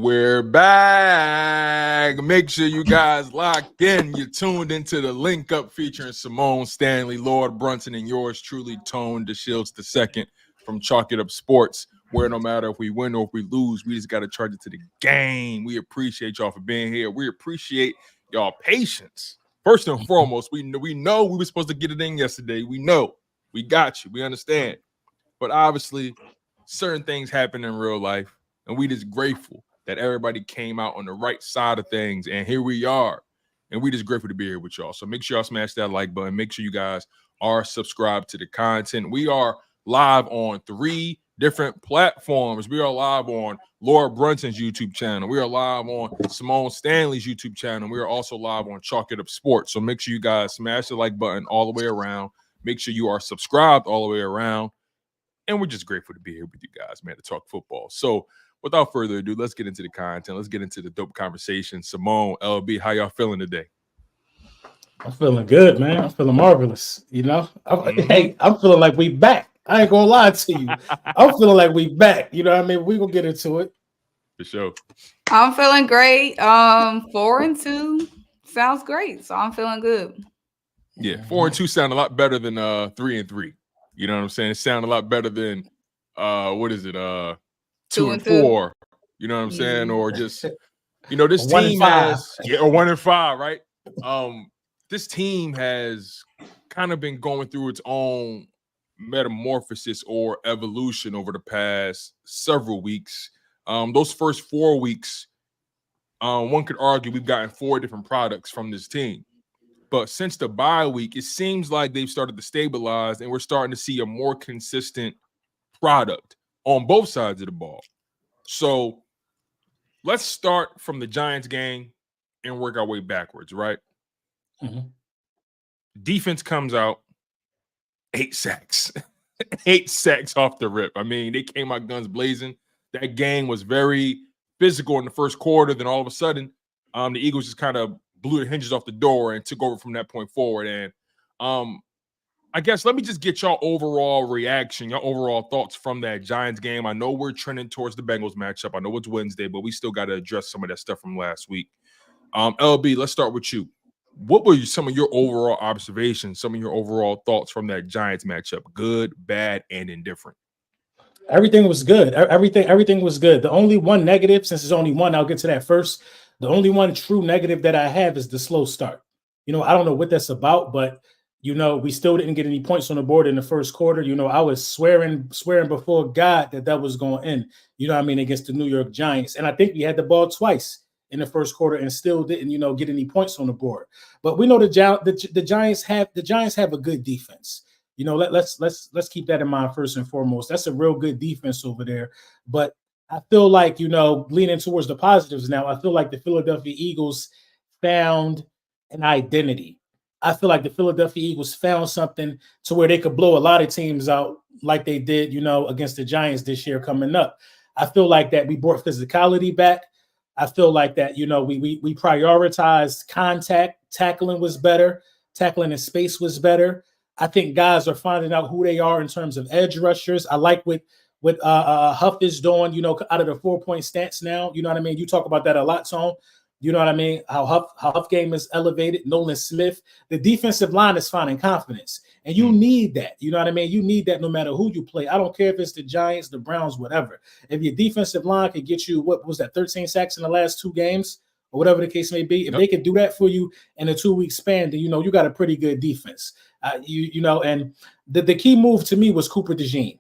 We're back. Make sure you guys lock in. You're tuned into the Link Up featuring Symone, Stanley, Lord Brunson, and yours truly, Tone DeShields II from Chalk It Up Sports, where no matter if we win or if we lose, we just got to charge it to the game. We appreciate y'all for being here. We appreciate y'all patience. First and foremost, we know we were supposed to get it in yesterday. We know. We got you. We understand. But obviously, certain things happen in real life, and we just grateful that everybody came out on the right side of things, and here we are. And we just grateful to be here with y'all. So make sure y'all smash that like button. Make sure you guys are subscribed to the content. We are live on 3 different platforms. We are live on Lord Brunson's YouTube channel. We are live on Symone Stanley's YouTube channel. We are also live on Chalk It Up Sports. So make sure you guys smash the like button all the way around. Make sure you are subscribed all the way around. And we're just grateful to be here with you guys, man, to talk football. So without further ado, let's get into the content. Let's get into the dope conversation. Symone, LB, how y'all feeling today? I'm feeling good, man. I'm feeling marvelous. You know, hey, I'm feeling like we back. I ain't gonna lie to you. I'm feeling like we back. You know what I mean? We're gonna get into it. For sure. I'm feeling great. 4-2 sounds great. So I'm feeling good. Yeah, 4-2 sound a lot better than 3-3. You know what I'm saying? It sound a lot better than what is it? 2-4. You know what I'm saying? Or just, you know, this team has or 1-5, right? This team has kind of been going through its own metamorphosis or evolution over the past several weeks. Those first 4 weeks, one could argue we've gotten 4 different products from this team. But since the bye week, it seems like they've started to stabilize, and we're starting to see a more consistent product on both sides of the ball. So let's start from the Giants game and work our way backwards, right? Mm-hmm. Defense comes out, 8 sacks. 8 sacks off the rip. I mean, they came out guns blazing. That game was very physical in the first quarter. Then all of a sudden, the Eagles just kind of blew the hinges off the door and took over from that point forward. And I guess let me just get y'all overall reaction, your overall thoughts from that Giants game. I know we're trending towards the Bengals matchup. I know it's Wednesday, but we still got to address some of that stuff from last week. LB, let's start with you. What were some of your overall observations, some of your overall thoughts from that Giants matchup? Good, bad, and indifferent. Everything was good. Everything was good. The only one negative, since there's only one, I'll get to that first. The only one true negative that I have is the slow start. You know, I don't know what that's about, but, you know, we still didn't get any points on the board in the first quarter. You know, I was swearing before God that was going in, you know what I mean, against the New York Giants. And I think we had the ball twice in the first quarter and still didn't, you know, get any points on the board. But we know the Giants have a good defense. You know, let's keep that in mind first and foremost. That's a real good defense over there. But I feel like, you know, leaning towards the positives now, I feel like the Philadelphia Eagles found an identity. I feel like the Philadelphia Eagles found something to where they could blow a lot of teams out like they did, you know, against the Giants this year coming up. I feel like that we brought physicality back. I feel like that, you know, we prioritized contact. Tackling was better. Tackling in space was better. I think guys are finding out who they are in terms of edge rushers. I like what Huff is doing, you know, out of the 4-point stance now. You know what I mean? You talk about that a lot, Tone. You know what I mean? How Huff game is elevated. Nolan Smith. The defensive line is finding confidence. And you need that. You know what I mean? You need that no matter who you play. I don't care if it's the Giants, the Browns, whatever. If your defensive line could get you, what was that, 13 sacks in the last 2 games? Or whatever the case may be. If they could do that for you in a 2-week span, then, you know, you got a pretty good defense. You know, and the key move to me was Cooper DeJean.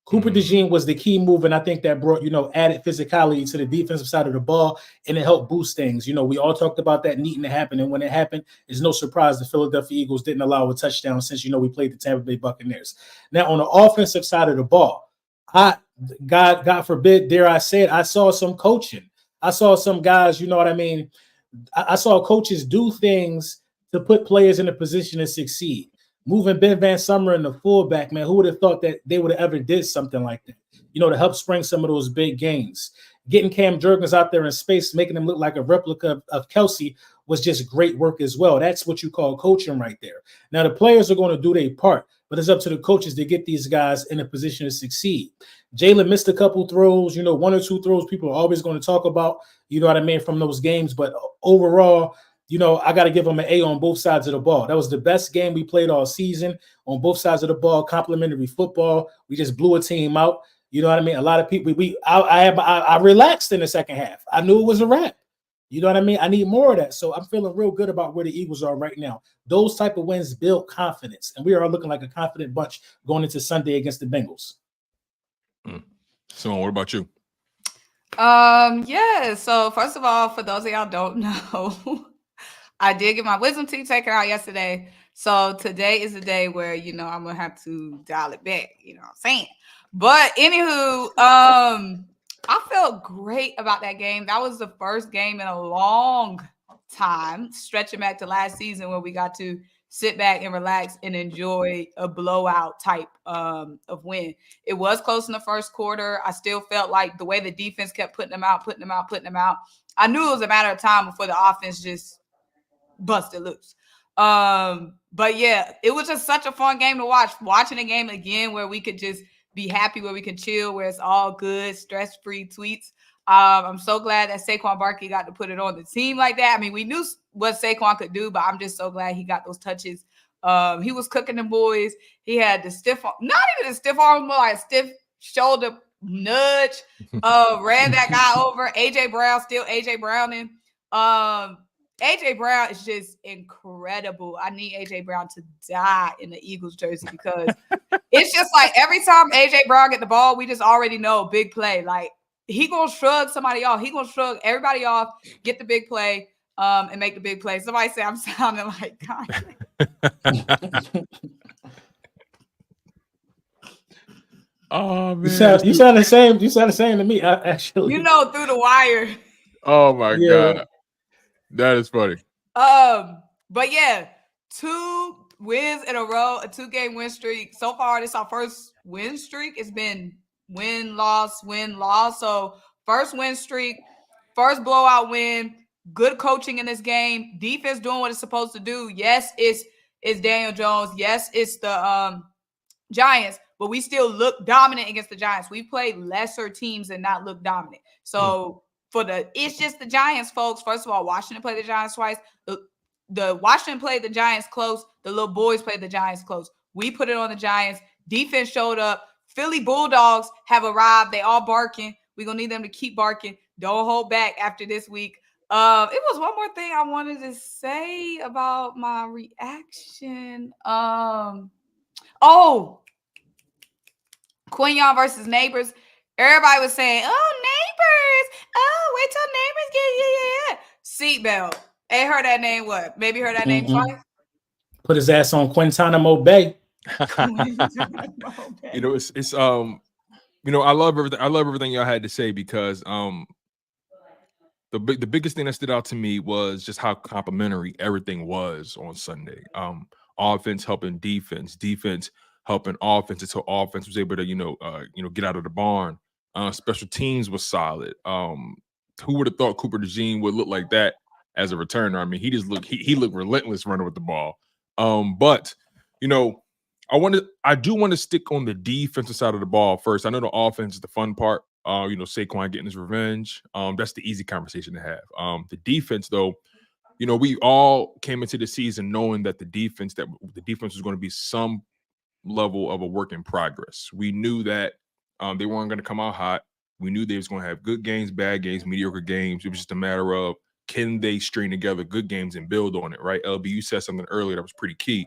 Cooper DeJean was the key move, and I think that brought, you know, added physicality to the defensive side of the ball, and it helped boost things. You know, we all talked about that needing to happen, and when it happened, it's no surprise the Philadelphia Eagles didn't allow a touchdown since, you know, we played the Tampa Bay Buccaneers. Now, on the offensive side of the ball, God forbid, dare I say it, I saw some coaching. I saw some guys, you know what I mean? I saw coaches do things to put players in a position to succeed. Moving Ben Van Summer in the fullback, man, who would have thought that they would have ever did something like that? You know, to help spring some of those big games. Getting Cam Jurgens out there in space, making him look like a replica of Kelsey was just great work as well. That's what you call coaching right there. Now, the players are going to do their part, but it's up to the coaches to get these guys in a position to succeed. Jalen missed a couple throws, you know, 1 or 2 throws people are always going to talk about, you know what I mean, from those games. But overall, you know, I got to give him an A on both sides of the ball. That was the best game we played all season on both sides of the ball, complimentary football. We just blew a team out. You know what I mean? A lot of people, I relaxed in the second half. I knew it was a wrap. You know what I mean? I need more of that. So I'm feeling real good about where the Eagles are right now. Those type of wins build confidence. And we are looking like a confident bunch going into Sunday against the Bengals. Symone, what about you? Yeah. So first of all, for those of y'all don't know, I did get my wisdom teeth taken out yesterday. So today is the day where, you know, I'm going to have to dial it back. You know what I'm saying? But anywho, I felt great about that game. That was the first game in a long time, stretching back to last season, where we got to sit back and relax and enjoy a blowout type of win. It was close in the first quarter. I still felt like the way the defense kept putting them out. I knew it was a matter of time before the offense just busted loose. But yeah, it was just such a fun game to watch. Watching a game again where we could just be happy, where we can chill, where it's all good, stress-free tweets. I'm so glad that Saquon Barkley got to put it on the team like that. I mean, we knew what Saquon could do, but I'm just so glad he got those touches. He was cooking the boys. He had the stiff, not even a stiff arm, more like a stiff shoulder nudge. Ran that guy over. AJ Brown, still AJ Browning. AJ Brown is just incredible. I need AJ Brown to die in the Eagles jersey because it's just like every time AJ Brown get the ball, we just already know big play. Like he gonna shrug somebody off. He gonna shrug everybody off, get the big play, and make the big play. Somebody say I'm sounding like Kanye. Oh man, you sound the same. You sound the same to me. Actually, you know, through the wire. Oh my god. That is funny. But yeah, 2 wins in a row, a 2-game win streak. So far, this is our first win streak. It's been win, loss, win, loss. So first win streak, first blowout win, good coaching in this game, defense doing what it's supposed to do. Yes, it's Daniel Jones. Yes, it's the Giants, but we still look dominant against the Giants. We played lesser teams and not look dominant. So it's just the Giants, folks. First of all, Washington played the Giants twice. The Washington played the Giants close. The little boys played the Giants close. We put it on the Giants. Defense showed up. Philly Bulldogs have arrived. They all barking. We're going to need them to keep barking. Don't hold back after this week. It was one more thing I wanted to say about my reaction. Quinyon versus Neighbors. Everybody was saying, "Oh, Neighbors! Oh, wait till Neighbors get Seatbelt." Ain't heard that name. What? Maybe heard that name twice. Put his ass on Guantanamo Bay. You know, it's you know, I love everything y'all had to say because the biggest thing that stood out to me was just how complimentary everything was on Sunday. Offense helping defense helping offense until offense was able to get out of the barn. Special teams was solid. Who would have thought Cooper DeJean would look like that as a returner? I mean, he looked relentless running with the ball. But you know, I do want to stick on the defensive side of the ball first. I know the offense is the fun part. Saquon getting his revenge. That's the easy conversation to have. The defense, though, you know, we all came into the season knowing that the defense was going to be some level of a work in progress. We knew that they weren't going to come out hot. We knew they was going to have good games, bad games, mediocre games. It was just a matter of can they string together good games and build on it, right? LB, you said something earlier that was pretty key.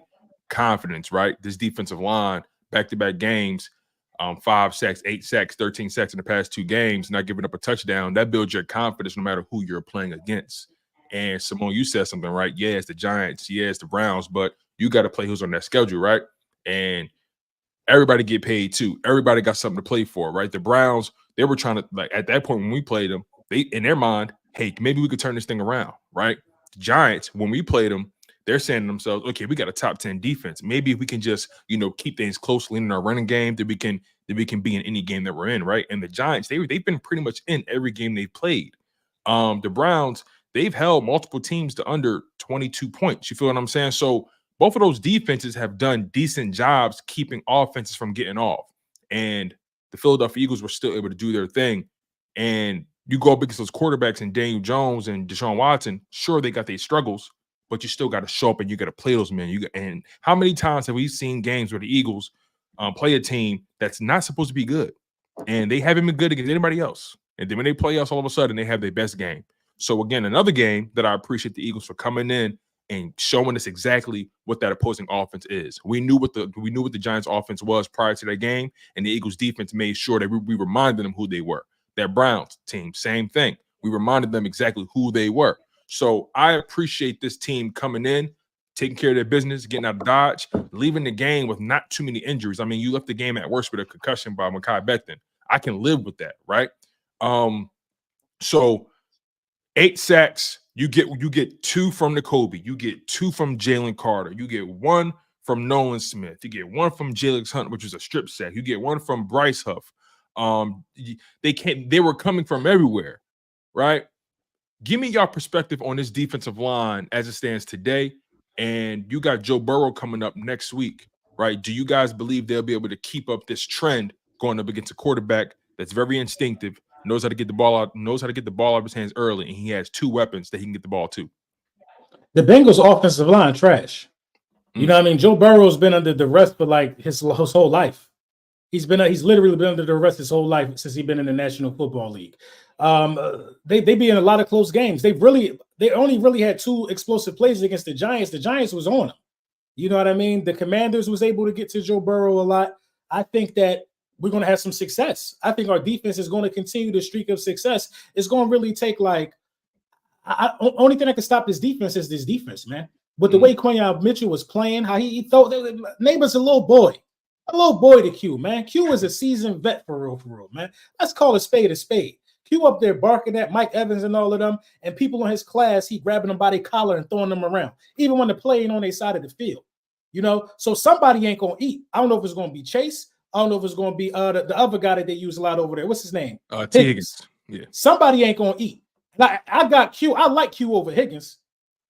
Confidence, right? This defensive line, back-to-back games, 5 sacks, 8 sacks, 13 sacks in the past 2 games, not giving up a touchdown. That builds your confidence no matter who you're playing against. And Symone, you said something, right? Yeah, it's the Giants. Yeah, it's the Browns, but you got to play who's on that schedule, right? And everybody get paid too. Everybody got something to play for, right? The Browns, they were trying to, like, at that point when we played them, they, in their mind, hey, maybe we could turn this thing around, right? The Giants, when we played them, they're saying to themselves, okay, we got a top 10 defense. Maybe if we can just, keep things close, lean in our running game, that we can be in any game that we're in, right? And the Giants, they've been pretty much in every game they've played. The Browns, they've held multiple teams to under 22 points. You feel what I'm saying? So both of those defenses have done decent jobs keeping offenses from getting off. And the Philadelphia Eagles were still able to do their thing. And you go up against those quarterbacks and Daniel Jones and Deshaun Watson, sure, they got their struggles, but you still got to show up and you got to play those men. And how many times have we seen games where the Eagles play a team that's not supposed to be good, and they haven't been good against anybody else? And then when they play us, all of a sudden they have their best game. So again, another game that I appreciate the Eagles for coming in and showing us exactly what that opposing offense is. We knew what the Giants offense was prior to that game, and the Eagles defense made sure that we reminded them who they were. That Browns team, same thing. We reminded them exactly who they were. So I appreciate this team coming in, taking care of their business, getting out of Dodge, leaving the game with not too many injuries. I mean, you left the game at worst with a concussion by Mekhi Becton. I can live with that, right? So 8 sacks. You get 2 from N'Kobe. You get 2 from Jalen Carter. You get 1 from Nolan Smith. You get 1 from Jalen Hunt, which is a strip sack. You get 1 from Bryce Huff. They were coming from everywhere, right? Give me your perspective on this defensive line as it stands today. And you got Joe Burrow coming up next week, right? Do you guys believe they'll be able to keep up this trend going up against a quarterback that's very instinctive, knows how to get the ball out of his hands early, and he has 2 weapons that he can get the ball to? The Bengals offensive line trash. You know what I mean? Joe Burrow's been under duress for like his whole life. He's literally been under duress his whole life since he's been in the National Football League. They be in a lot of close games. They only really had 2 explosive plays against the Giants. The Giants was on them. You know what I mean? The Commanders was able to get to Joe Burrow a lot. I think that we're going to have some success. I think our defense is going to continue the streak of success. It's going to really take only thing that can stop this defense is this defense, man. But the way Quinyon Mitchell was playing, how he thought Neighbor's a little boy to Q, man. Q is a seasoned vet for real, man. Let's call a spade a spade. Q up there barking at Mike Evans and all of them, and people in his class, he grabbing them by their collar and throwing them around, even when they're playing on their side of the field. You know, so somebody ain't gonna eat. I don't know if it's gonna be Chase. I don't know if it's gonna be the other guy that they use a lot over there. What's his name? T. Higgins. Yeah. Somebody ain't gonna eat. Like I got Q. I like Q over Higgins.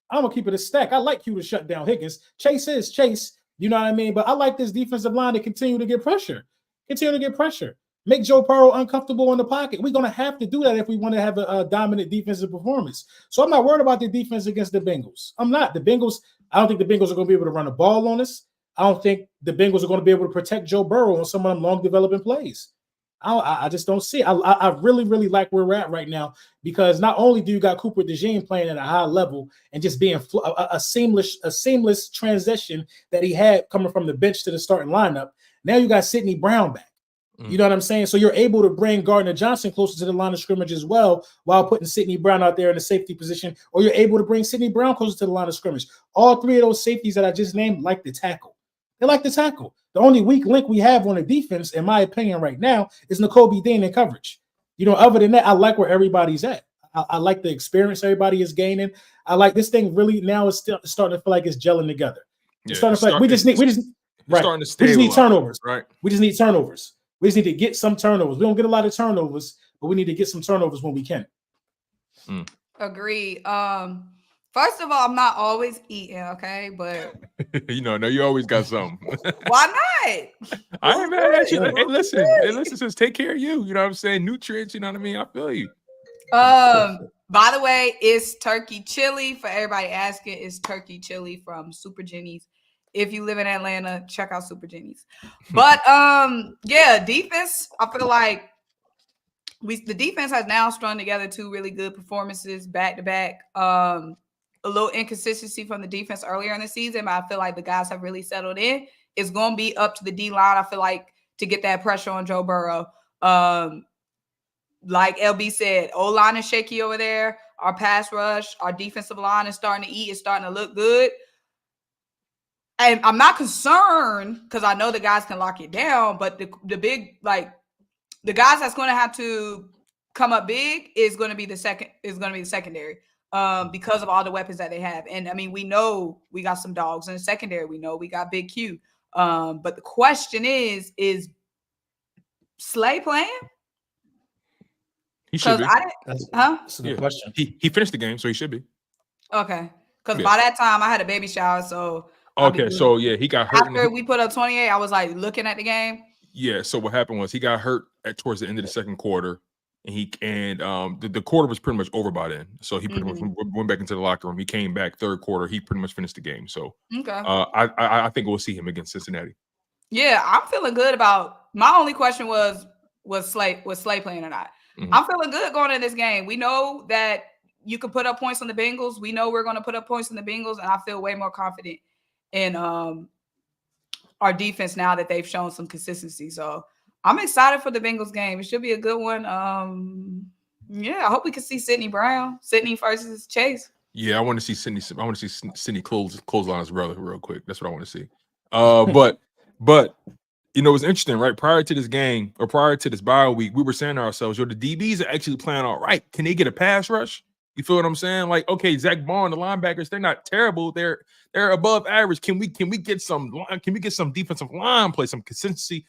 I'm gonna keep it a stack. I like Q to shut down Higgins. Chase is Chase. You know what I mean? But I like this defensive line to continue to get pressure. Make Joe Burrow uncomfortable in the pocket. We're going to have to do that if we want to have a dominant defensive performance. So I'm not worried about the defense against the Bengals. I'm not. I don't think the Bengals are going to be able to run the ball on us. I don't think the Bengals are going to be able to protect Joe Burrow on some of them long developing plays. I just don't see it. I really, really like where we're at right now, because not only do you got Cooper DeJean playing at a high level and just being a seamless transition that he had coming from the bench to the starting lineup, now you got Sidney Brown back. You know what I'm saying? So you're able to bring Gardner Johnson closer to the line of scrimmage as well, while putting Sidney Brown out there in the safety position, or you're able to bring Sidney Brown closer to the line of scrimmage. All 3 of those safeties that I just named like to tackle. They like to tackle. The only weak link we have on the defense, in my opinion, right now, is N'Kobe Dean in coverage. You know, other than that, I like where everybody's at. I like the experience everybody is gaining. I like this thing really now is still starting to feel like it's gelling together. It's starting to feel like we just need turnovers. Right. We just need turnovers. We just need to get some turnovers. We don't get a lot of turnovers, but we need to get some turnovers when we can. Agree. First of all, I'm not always eating, okay? But no, you always got something. Why not? I ain't mad at you. Hey, listen, says take care of you. You know what I'm saying? Nutrients, you know what I mean? I feel you. By the way, it's turkey chili. For everybody asking, it's turkey chili from Super Jenny's. If you live in Atlanta, check out Super Jenny's. But yeah, defense, I feel like the defense has now strung together 2 really good performances back to back. A little inconsistency from the defense earlier in the season, but I feel like the guys have really settled in. It's going to be up to the D-line, I feel like, to get that pressure on Joe Burrow. Like LB said, O-line is shaky over there. Our pass rush, our defensive line is starting to eat. It's starting to look good. And I'm not concerned because I know the guys can lock it down, but the big, like, the guys that's going to have to come up big is going to be the secondary. Because of all the weapons that they have. And I mean, we know we got some dogs in the secondary. We know we got Big Q. But the question is Slay playing? He should be. That's a good question. He finished the game, so he should be. Okay. Because by that time I had a baby shower, so Okay, so yeah, he got hurt. After we put up 28, I was like looking at the game. Yeah, so what happened was he got hurt towards the end of the second quarter, and the quarter was pretty much over by then. So he pretty much went back into the locker room. He came back third quarter. He pretty much finished the game. So I think we'll see him against Cincinnati. Yeah, I'm feeling good about. My only question was Slay playing or not? I'm feeling good going in this game. We know that you can put up points on the Bengals. We know we're going to put up points on the Bengals, and I feel way more confident in our defense now that they've shown some consistency. So I'm excited for the Bengals game. It should be a good one. Yeah, I hope we can see Sidney versus Chase. Yeah, I want to see Sidney. I want to see Sidney clothesline his brother real quick. That's what I want to see. But you know, it's interesting, right? Prior to this game or prior to this bye week, we were saying to ourselves, yo, the DBs are actually playing all right. Can they get a pass rush? You feel what I'm saying? Like, okay, Zach Bond, the linebackers, they're not terrible. They're above average. Can we get some defensive line play, some consistency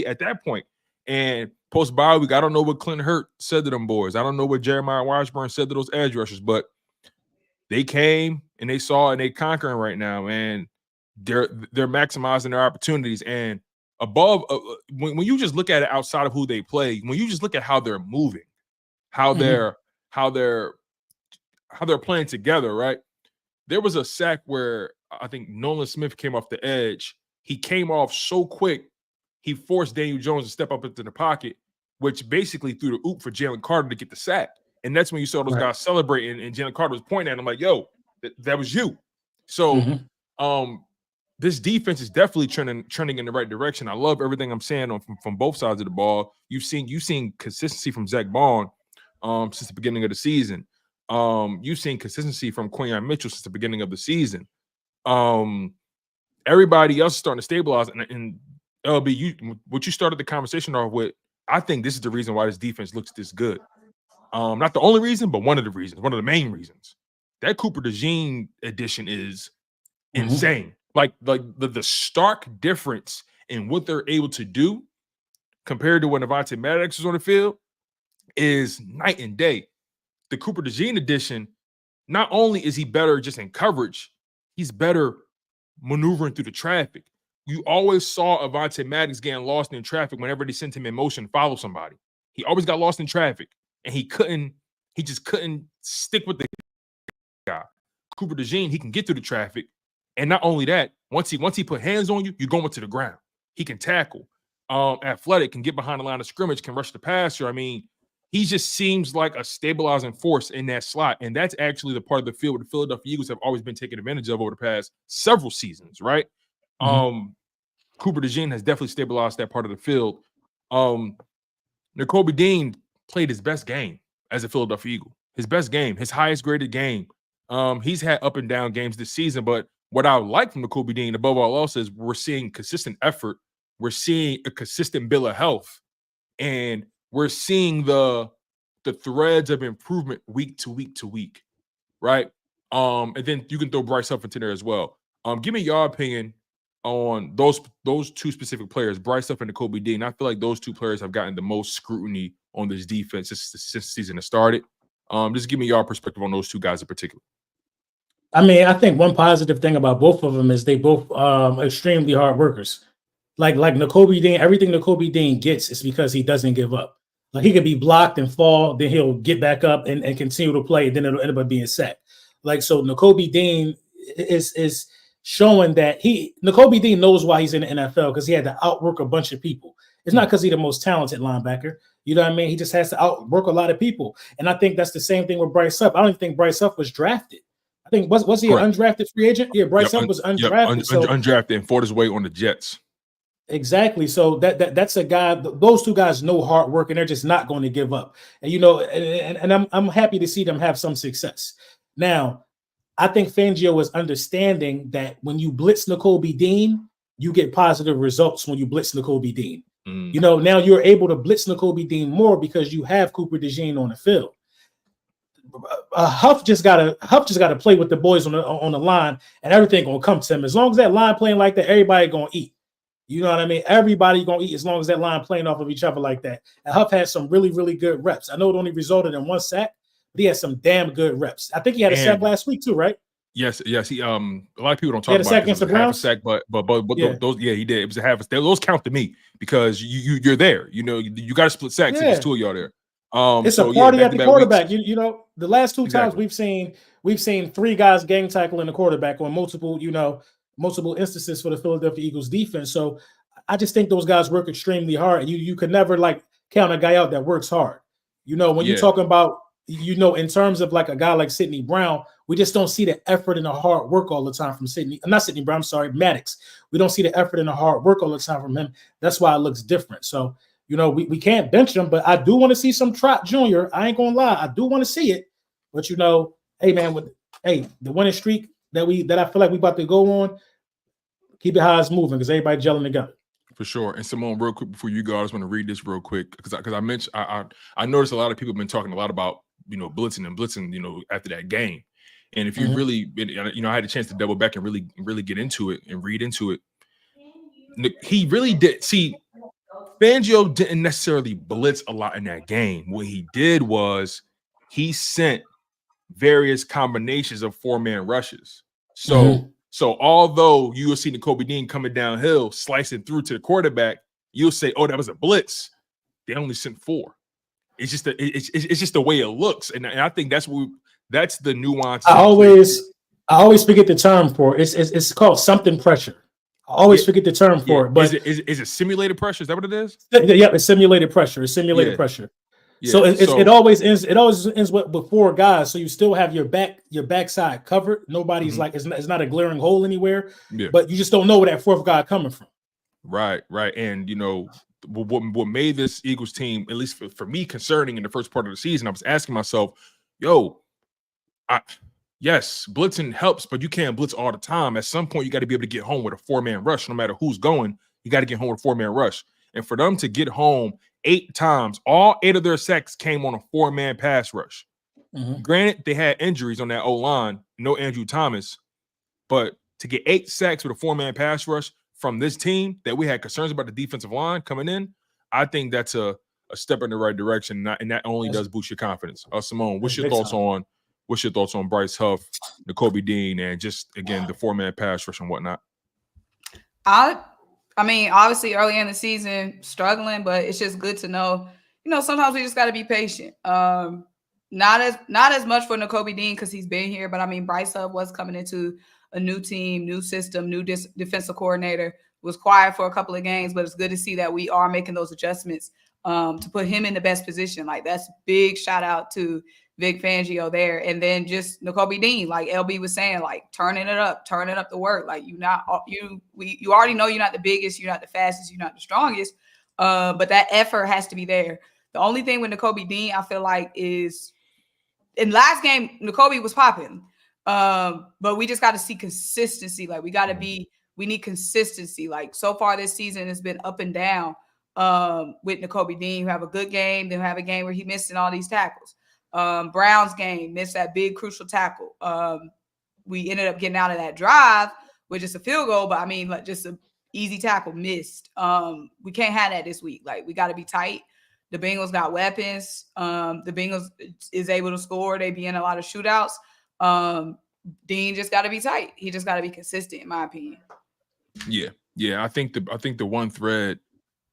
at that point? And post bye week, I don't know what Clint Hurt said to them boys. I don't know what Jeremiah Washburn said to those edge rushers, but they came and they saw and they conquering right now, and they're maximizing their opportunities. And above, when you just look at it outside of who they play, when you just look at how they're moving, how they're playing together, right? There was a sack where I think Nolan Smith came off the edge. He came off so quick, he forced Daniel Jones to step up into the pocket, which basically threw the oop for Jalen Carter to get the sack. And that's when you saw those guys celebrating, and Jalen Carter was pointing at him like, yo, that was you. So this defense is definitely trending in the right direction. I love everything I'm saying from both sides of the ball. You've seen consistency from Zach Bond since the beginning of the season. You've seen consistency from Quinyon Mitchell since the beginning of the season. Everybody else is starting to stabilize. And LB, what you started the conversation off with, I think this is the reason why this defense looks this good. Not the only reason, but one of the reasons, one of the main reasons. That Cooper DeJean addition is insane. Like the stark difference in what they're able to do compared to when Avonte Maddox was on the field is night and day. The Cooper DeJean addition, not only is he better just in coverage, he's better maneuvering through the traffic. You always saw Avonte Maddox getting lost in traffic whenever they sent him in motion to follow somebody. He always got lost in traffic, and he just couldn't stick with the guy. Cooper DeJean, he can get through the traffic. And not only that, once he put hands on you, you're going to the ground. He can tackle, athletic, can get behind the line of scrimmage, can rush the passer. I mean, he just seems like a stabilizing force in that slot. And that's actually the part of the field where the Philadelphia Eagles have always been taken advantage of over the past several seasons, right? Cooper DeJean has definitely stabilized that part of the field. Nakobe Dean played his best game as a Philadelphia Eagle. His best game, his highest graded game. He's had up and down games this season, but what I like from Nakobe Dean above all else is we're seeing consistent effort. We're seeing a consistent bill of health, and we're seeing the threads of improvement week to week to week, right? And then you can throw Bryce Huff into there as well. Give me your opinion on those two specific players, Bryce Huff and Nakobe Dean. I feel like those two players have gotten the most scrutiny on this defense since the season has started. Just give me your perspective on those two guys in particular. I mean, I think one positive thing about both of them is they both extremely hard workers. Like Nakobe Dean, everything Nakobe Dean gets is because he doesn't give up. Like he could be blocked and fall, then he'll get back up and continue to play, and then it'll end up being sacked. Like so, Nakobe Dean is showing that Nakobe Dean knows why he's in the NFL because he had to outwork a bunch of people. It's not because he's the most talented linebacker. You know what I mean? He just has to outwork a lot of people. And I think that's the same thing with Bryce Huff. I don't even think Bryce Huff was drafted. I think was he an undrafted free agent? Yeah, Bryce Huff was undrafted. Undrafted and fought his way on the Jets. Exactly. So that's a guy. Those two guys know hard work, and they're just not going to give up. And you know, and I'm happy to see them have some success. Now, I think Fangio is understanding that when you blitz Nakobe Dean, you get positive results when you blitz Nakobe Dean. You know, now you're able to blitz Nakobe Dean more because you have Cooper DeJean on the field. Huff just gotta play with the boys on the line, and everything gonna come to him. As long as that line playing like that, everybody gonna eat. You know what I mean? Everybody gonna eat as long as that line playing off of each other like that. And Huff had some really, really good reps. I know it only resulted in one sack, but he had some damn good reps. I think he had a sack last week too, right? Yes. He a lot of people don't He had talk a about sack it because against it the was half a Browns? sack, but Yeah. those he did. It was a half a sack. Those count to me because you're there. You know, you got to split sacks if it's Yeah. two of y'all there. It's a So yeah, party at the back-to-back weeks. quarterback. You know, the last two times Exactly. we've seen three guys gang tackling the quarterback on multiple instances for the Philadelphia Eagles defense. So I just think those guys work extremely hard. And you could never like count a guy out that works hard. You know, when you're Yeah. talking about, in terms of like a guy like Sidney Brown, we just don't see the effort and the hard work all the time from not Sidney Brown, I'm sorry, Maddox. We don't see the effort and the hard work all the time from him. That's why it looks different. So, we can't bench him, but I do want to see some Trot Jr. I ain't gonna lie, I do want to see it. But hey man, the winning streak that I feel like we about to go on, keep it how it's moving because everybody gelling together. For sure. And Symone, real quick before you go, I just want to read this real quick because I mentioned I noticed a lot of people have been talking a lot about blitzing after that game. And if you really, I had a chance to double back and really get into it and read into it. He really did. See, Fangio didn't necessarily blitz a lot in that game. What he did was he sent various combinations of four-man rushes. So although you will see Nakobe Dean coming downhill, slicing through to the quarterback, you'll say, "Oh, that was a blitz." They only sent four. It's just the way it looks, and I think that's the nuance. I always forget the term for it. It's called something pressure. I always forget the term for it, but is it simulated pressure? Is that what it is? Yeah, it's simulated pressure. It's simulated pressure. Yeah. So it always ends. It always ends with four guys. So you still have your backside covered. Nobody's like it's not a glaring hole anywhere. Yeah. But you just don't know where that fourth guy coming from. Right. And what made this Eagles team, at least for me, concerning in the first part of the season, I was asking myself, yes, blitzing helps, but you can't blitz all the time. At some point, you got to be able to get home with a four-man rush. No matter who's going, you got to get home with a four-man rush. And for them to get home 8 times, all 8 of their sacks came on a four-man pass rush. Granted, they had injuries on that O-line, no Andrew Thomas, but to get 8 sacks with a four-man pass rush from this team that we had concerns about the defensive line coming in, I think that's a step in the right direction, and that only does boost your confidence. Symone, what's your thoughts on Bryce Huff, Nakobe Dean, and just, again, the four-man pass rush and whatnot? I mean, obviously early in the season, struggling, but it's just good to know, sometimes we just got to be patient. Not as much for Nakobe Dean because he's been here, but I mean, Bryce Huff was coming into a new team, new system, new defensive coordinator. Was quiet for a couple of games, but it's good to see that we are making those adjustments to put him in the best position. Like, that's big shout out to Vic Fangio there. And then just Nakobe Dean, like LB was saying, like turning it up the work. Like you already know you're not the biggest, you're not the fastest, you're not the strongest, but that effort has to be there. The only thing with Nakobe Dean, I feel like, is in last game, Nakobe was popping. But we just got to see consistency. Like we need consistency. Like so far this season has been up and down with Nakobe Dean. You have a good game, then have a game where he missed in all these tackles. Brown's game, missed that big crucial tackle. We ended up getting out of that drive with just a field goal, but I mean, like just an easy tackle missed. We can't have that this week. Like we got to be tight. The Bengals got weapons. The Bengals is able to score. They be in a lot of shootouts. Dean just got to be tight. He just got to be consistent, in my opinion. Yeah. I think the one thread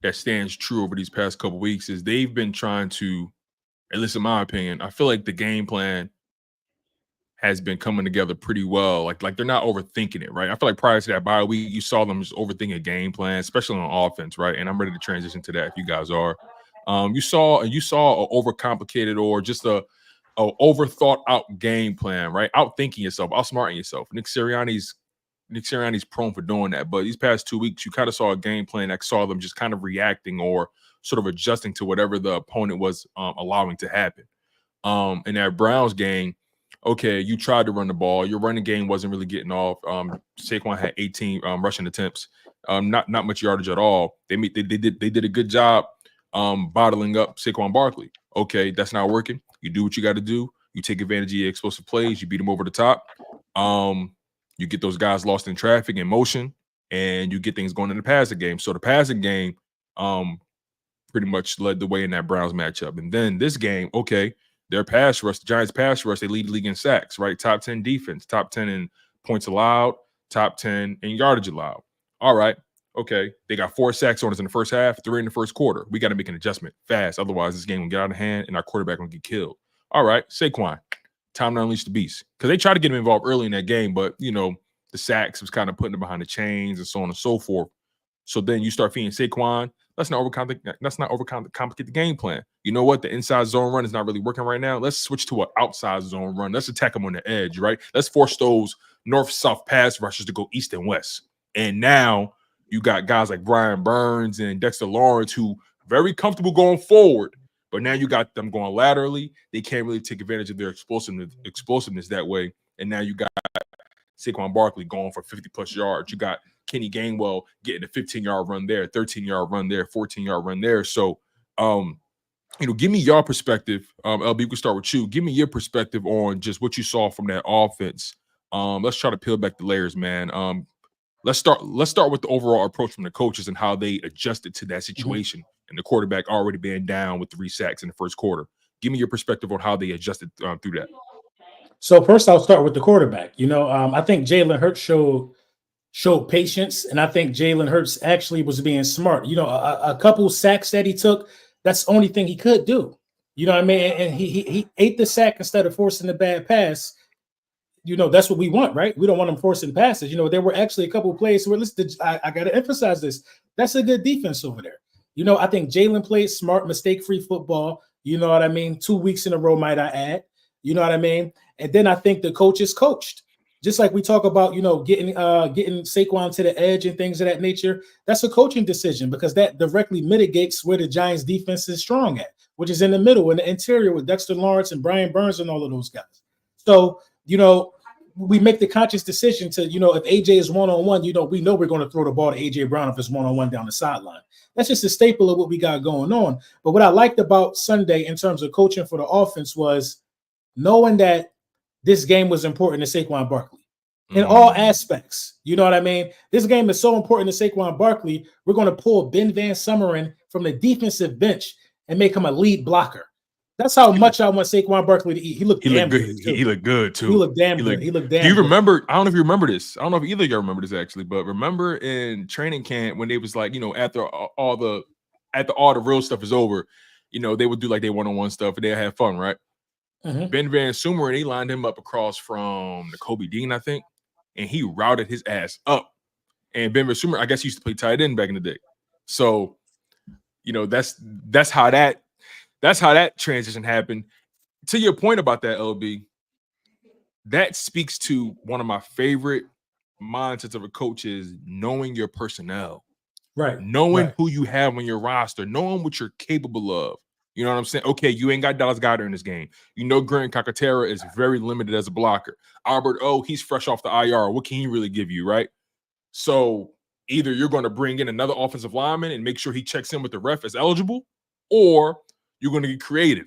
that stands true over these past couple weeks is they've been trying to, at least in my opinion, I feel like the game plan has been coming together pretty well. Like they're not overthinking it, right? I feel like prior to that bye week, you saw them just overthinking a game plan, especially on offense, right? And I'm ready to transition to that if you guys are. You saw a overcomplicated or just a overthought out game plan, right? Outthinking yourself, outsmarting yourself. Nick Sirianni's prone for doing that. But these past 2 weeks, you kind of saw a game plan that saw them just kind of reacting or sort of adjusting to whatever the opponent was allowing to happen. In that Browns game, okay, you tried to run the ball. Your running game wasn't really getting off. Saquon had 18 rushing attempts, not much yardage at all. They did a good job bottling up Saquon Barkley. Okay, that's not working. You do what you got to do. You take advantage of your explosive plays. You beat them over the top. You get those guys lost in traffic and motion, and you get things going in the passing game. So the passing game pretty much led the way in that Browns matchup. And then this game, okay, Their pass rush, the Giants pass rush, they lead the league in sacks, right? Top 10 defense, top 10 in points allowed, top 10 in yardage allowed. All right. Okay. They got 4 sacks on us in the first half, 3 in the first quarter. We got to make an adjustment fast. Otherwise, this game will get out of hand and our quarterback will get killed. All right. Saquon, time to unleash the beast. Because they tried to get him involved early in that game, but, you know, the sacks was kind of putting him behind the chains and so on and so forth. So then you start feeding Saquon. Let's not overcomplicate the game plan. You know what? The inside zone run is not really working right now. Let's switch to an outside zone run. Let's attack them on the edge, right? Let's force those north-south pass rushers to go east and west. And now you got guys like Brian Burns and Dexter Lawrence who very comfortable going forward, but now you got them going laterally. They can't really take advantage of their explosiveness that way. And now you got Saquon Barkley going for 50-plus yards. You got Kenny Gainwell getting a 15-yard run there, 13-yard run there, 14-yard run there. So, you know, give me your perspective. LB, we can start with you. Give me your perspective on just what you saw from that offense. Let's try to peel back the layers, man. Let's start with the overall approach from the coaches and how they adjusted to that situation and the quarterback already being down with 3 sacks in the first quarter. Give me your perspective on how they adjusted through that. So first, I'll start with the quarterback. You know, I think Jalen Hurts showed patience, and I think Jalen Hurts actually was being smart. You know, a couple sacks that he took, that's the only thing he could do. You know what I mean? And he ate the sack instead of forcing the bad pass. You know, that's what we want, right? We don't want him forcing passes. You know, there were actually a couple of plays where, listen, I got to emphasize this. That's a good defense over there. You know, I think Jalen played smart, mistake-free football. You know what I mean? 2 weeks in a row, might I add. You know what I mean? And then I think the coaches coached. Just like we talk about, you know, getting Saquon to the edge and things of that nature, that's a coaching decision because that directly mitigates where the Giants defense is strong at, which is in the middle, in the interior with Dexter Lawrence and Brian Burns and all of those guys. So, you know, we make the conscious decision to, you know, if AJ is one-on-one, you know, we know we're going to throw the ball to AJ Brown if it's one-on-one down the sideline. That's just a staple of what we got going on. But what I liked about Sunday in terms of coaching for the offense was knowing that this game was important to Saquon Barkley in all aspects. You know what I mean? This game is so important to Saquon Barkley. We're going to pull Ben Van Sumeren from the defensive bench and make him a lead blocker. That's how much I want Saquon Barkley to eat. He looked damn good. He looked good too. He looked damn good. He looked damn good. Do you remember? I don't know if you remember this. I don't know if either of y'all remember this actually, but remember in training camp when they was like, you know, after all the real stuff is over, you know, they would do like their one-on-one stuff and they have fun, right? Ben Van Sumeren, he lined him up across from the Kobe Dean, I think, and he routed his ass up. And Ben Van Sumeren, I guess he used to play tight end back in the day. So, you know, that's how that transition happened. To your point about that, LB, that speaks to one of my favorite mindsets of a coach is knowing your personnel. Right. Knowing who you have on your roster, knowing what you're capable of. You know what I'm saying? Okay, you ain't got Dallas Goedert in this game. You know Grant Calcaterra is very limited as a blocker. Albert O, he's fresh off the IR. What can he really give you, right? So either you're going to bring in another offensive lineman and make sure he checks in with the ref as eligible, or you're going to get creative.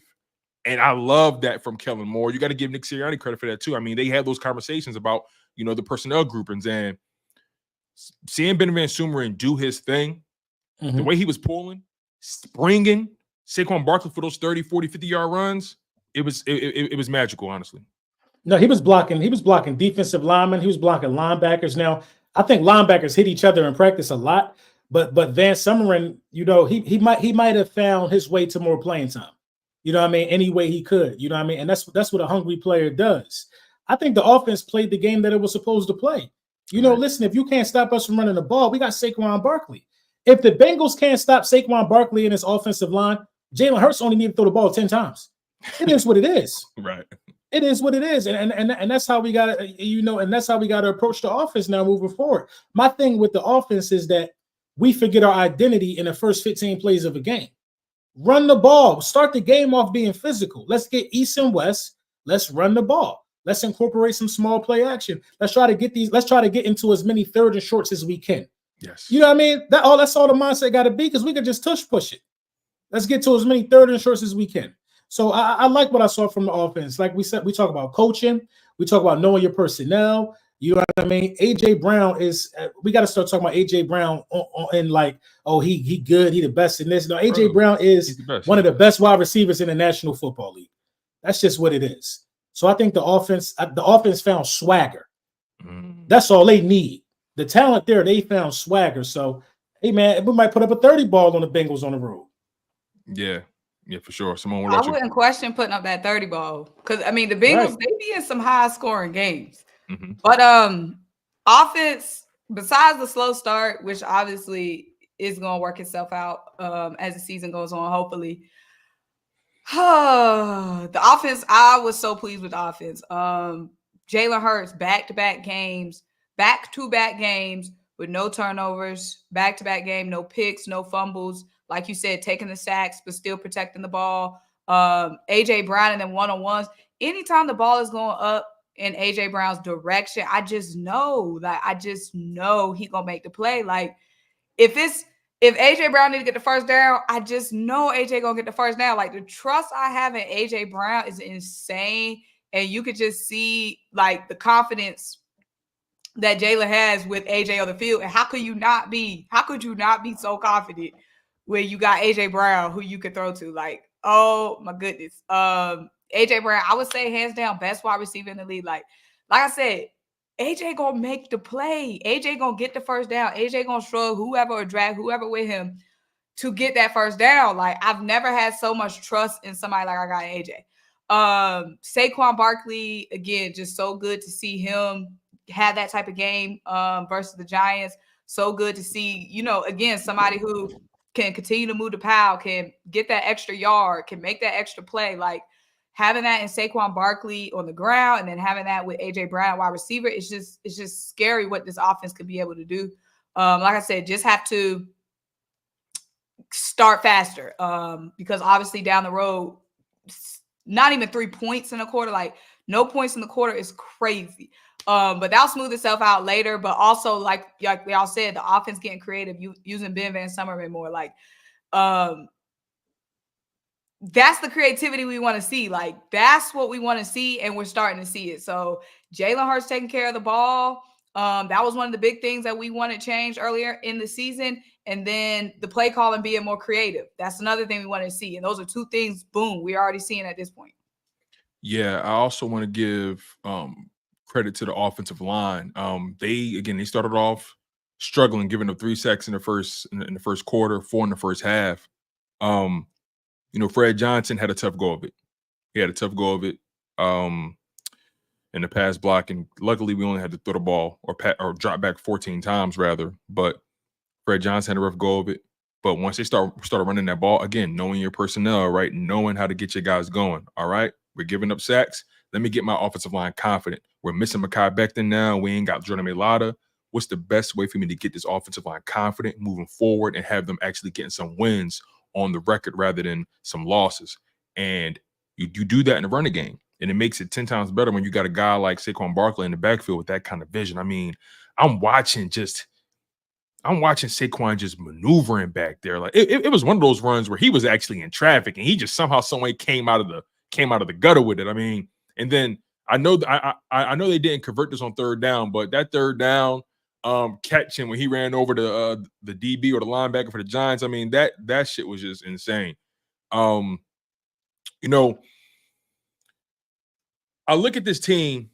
And I love that from Kellen Moore. You got to give Nick Sirianni credit for that too. I mean, they had those conversations about, you know, the personnel groupings and seeing Ben Van Sumeren do his thing, the way he was pulling, springing, Saquon Barkley for those 30, 40, 50-yard runs, it was magical, honestly. No, he was blocking defensive linemen. He was blocking linebackers. Now, I think linebackers hit each other in practice a lot, but Van Sumeren, you know, he might have found his way to more playing time. You know what I mean? Any way he could. You know what I mean? And that's what a hungry player does. I think the offense played the game that it was supposed to play. You know, listen, if you can't stop us from running the ball, we got Saquon Barkley. If the Bengals can't stop Saquon Barkley in his offensive line, Jalen Hurts only need to throw the ball 10 times. It is what it is. Right. It is what it is. And that's how we got to, you know, and that's how we got to approach the offense now moving forward. My thing with the offense is that we forget our identity in the first 15 plays of a game. Run the ball. Start the game off being physical. Let's get east and west. Let's run the ball. Let's incorporate some small play action. Let's try to get into as many third and shorts as we can. Yes. You know what I mean? That's all the mindset got to be, because we could just push it. Let's get to as many third and shorts as we can. So I like what I saw from the offense. Like we said, we talk about coaching. We talk about knowing your personnel. You know what I mean? AJ Brown is. We got to start talking about AJ Brown and like, oh, he good. He the best in this. No, AJ Brown is one of the best wide receivers in the National Football League. That's just what it is. So I think the offense found swagger. Mm. That's all they need. The talent there, they found swagger. So, hey man, we might put up a 30 ball on the Bengals on the road. Yeah, for sure. Symone, what I about you? wouldn't question putting up that 30 ball because I mean the Bengals Right. they be in some high scoring games, Mm-hmm. but offense besides the slow start, which obviously is going to work itself out as the season goes on, hopefully. The offense, I was so pleased with the offense. Jalen Hurts back-to-back games with no turnovers, back-to-back game, no picks, no fumbles. Like you said, taking the sacks, but still protecting the ball. AJ Brown and then one-on-ones. Anytime the ball is going up in AJ Brown's direction, I just know he gonna make the play. Like if AJ Brown need to get the first down, I just know AJ gonna get the first down. Like the trust I have in AJ Brown is insane, and you could just see like the confidence that Jalen has with AJ on the field. And how could you not be so confident when you got AJ Brown who you could throw to? Like, oh my goodness. AJ Brown, I would say hands down best wide receiver in the league. Like I said, AJ gonna make the play. AJ gonna get the first down. AJ gonna shrug whoever or drag whoever with him to get that first down. Like I've never had so much trust in somebody like I got in AJ. Saquon Barkley, again, just so good to see him have that type of game versus the Giants. So good to see, again, somebody who can continue to move the pile, can get that extra yard, can make that extra play. Like having that in Saquon Barkley on the ground and then having that with AJ Brown wide receiver, it's just scary what this offense could be able to do. Like I said, just have to start faster because obviously down the road, not even 3 points in a quarter, like no points in the quarter is crazy. But that'll smooth itself out later. But also, like y'all said, the offense getting creative, using Ben Van Summerman more. Like, that's the creativity we want to see. Like, that's what we want to see, and we're starting to see it. So Jalen Hurts taking care of the ball. That was one of the big things that we wanted changed earlier in the season. And then the play calling being more creative. That's another thing we want to see. And those are two things, boom, we're already seeing at this point. Yeah, I also want to give credit to the offensive line. They started off struggling, giving up 3 sacks in the first quarter, 4 in the first half. Fred Johnson had a tough go of it. He had a tough go of it in the pass block, and luckily we only had to throw the ball or drop back 14 times rather. But Fred Johnson had a rough go of it. But once they started running that ball, again, knowing your personnel, right, knowing how to get your guys going, all right, we're giving up sacks. Let me get my offensive line confident. We're missing Mekhi Becton now. We ain't got Jordan Mailata. What's the best way for me to get this offensive line confident, moving forward, and have them actually getting some wins on the record rather than some losses? And you do that in the running game, and it makes it 10 times better when you got a guy like Saquon Barkley in the backfield with that kind of vision. I mean, I'm watching Saquon just maneuvering back there. Like it was one of those runs where he was actually in traffic and he just somehow, some way came out of the gutter with it. I mean, and then I know they didn't convert this on third down, but that third down catch him when he ran over the DB or the linebacker for the Giants. I mean, that shit was just insane. I look at this team,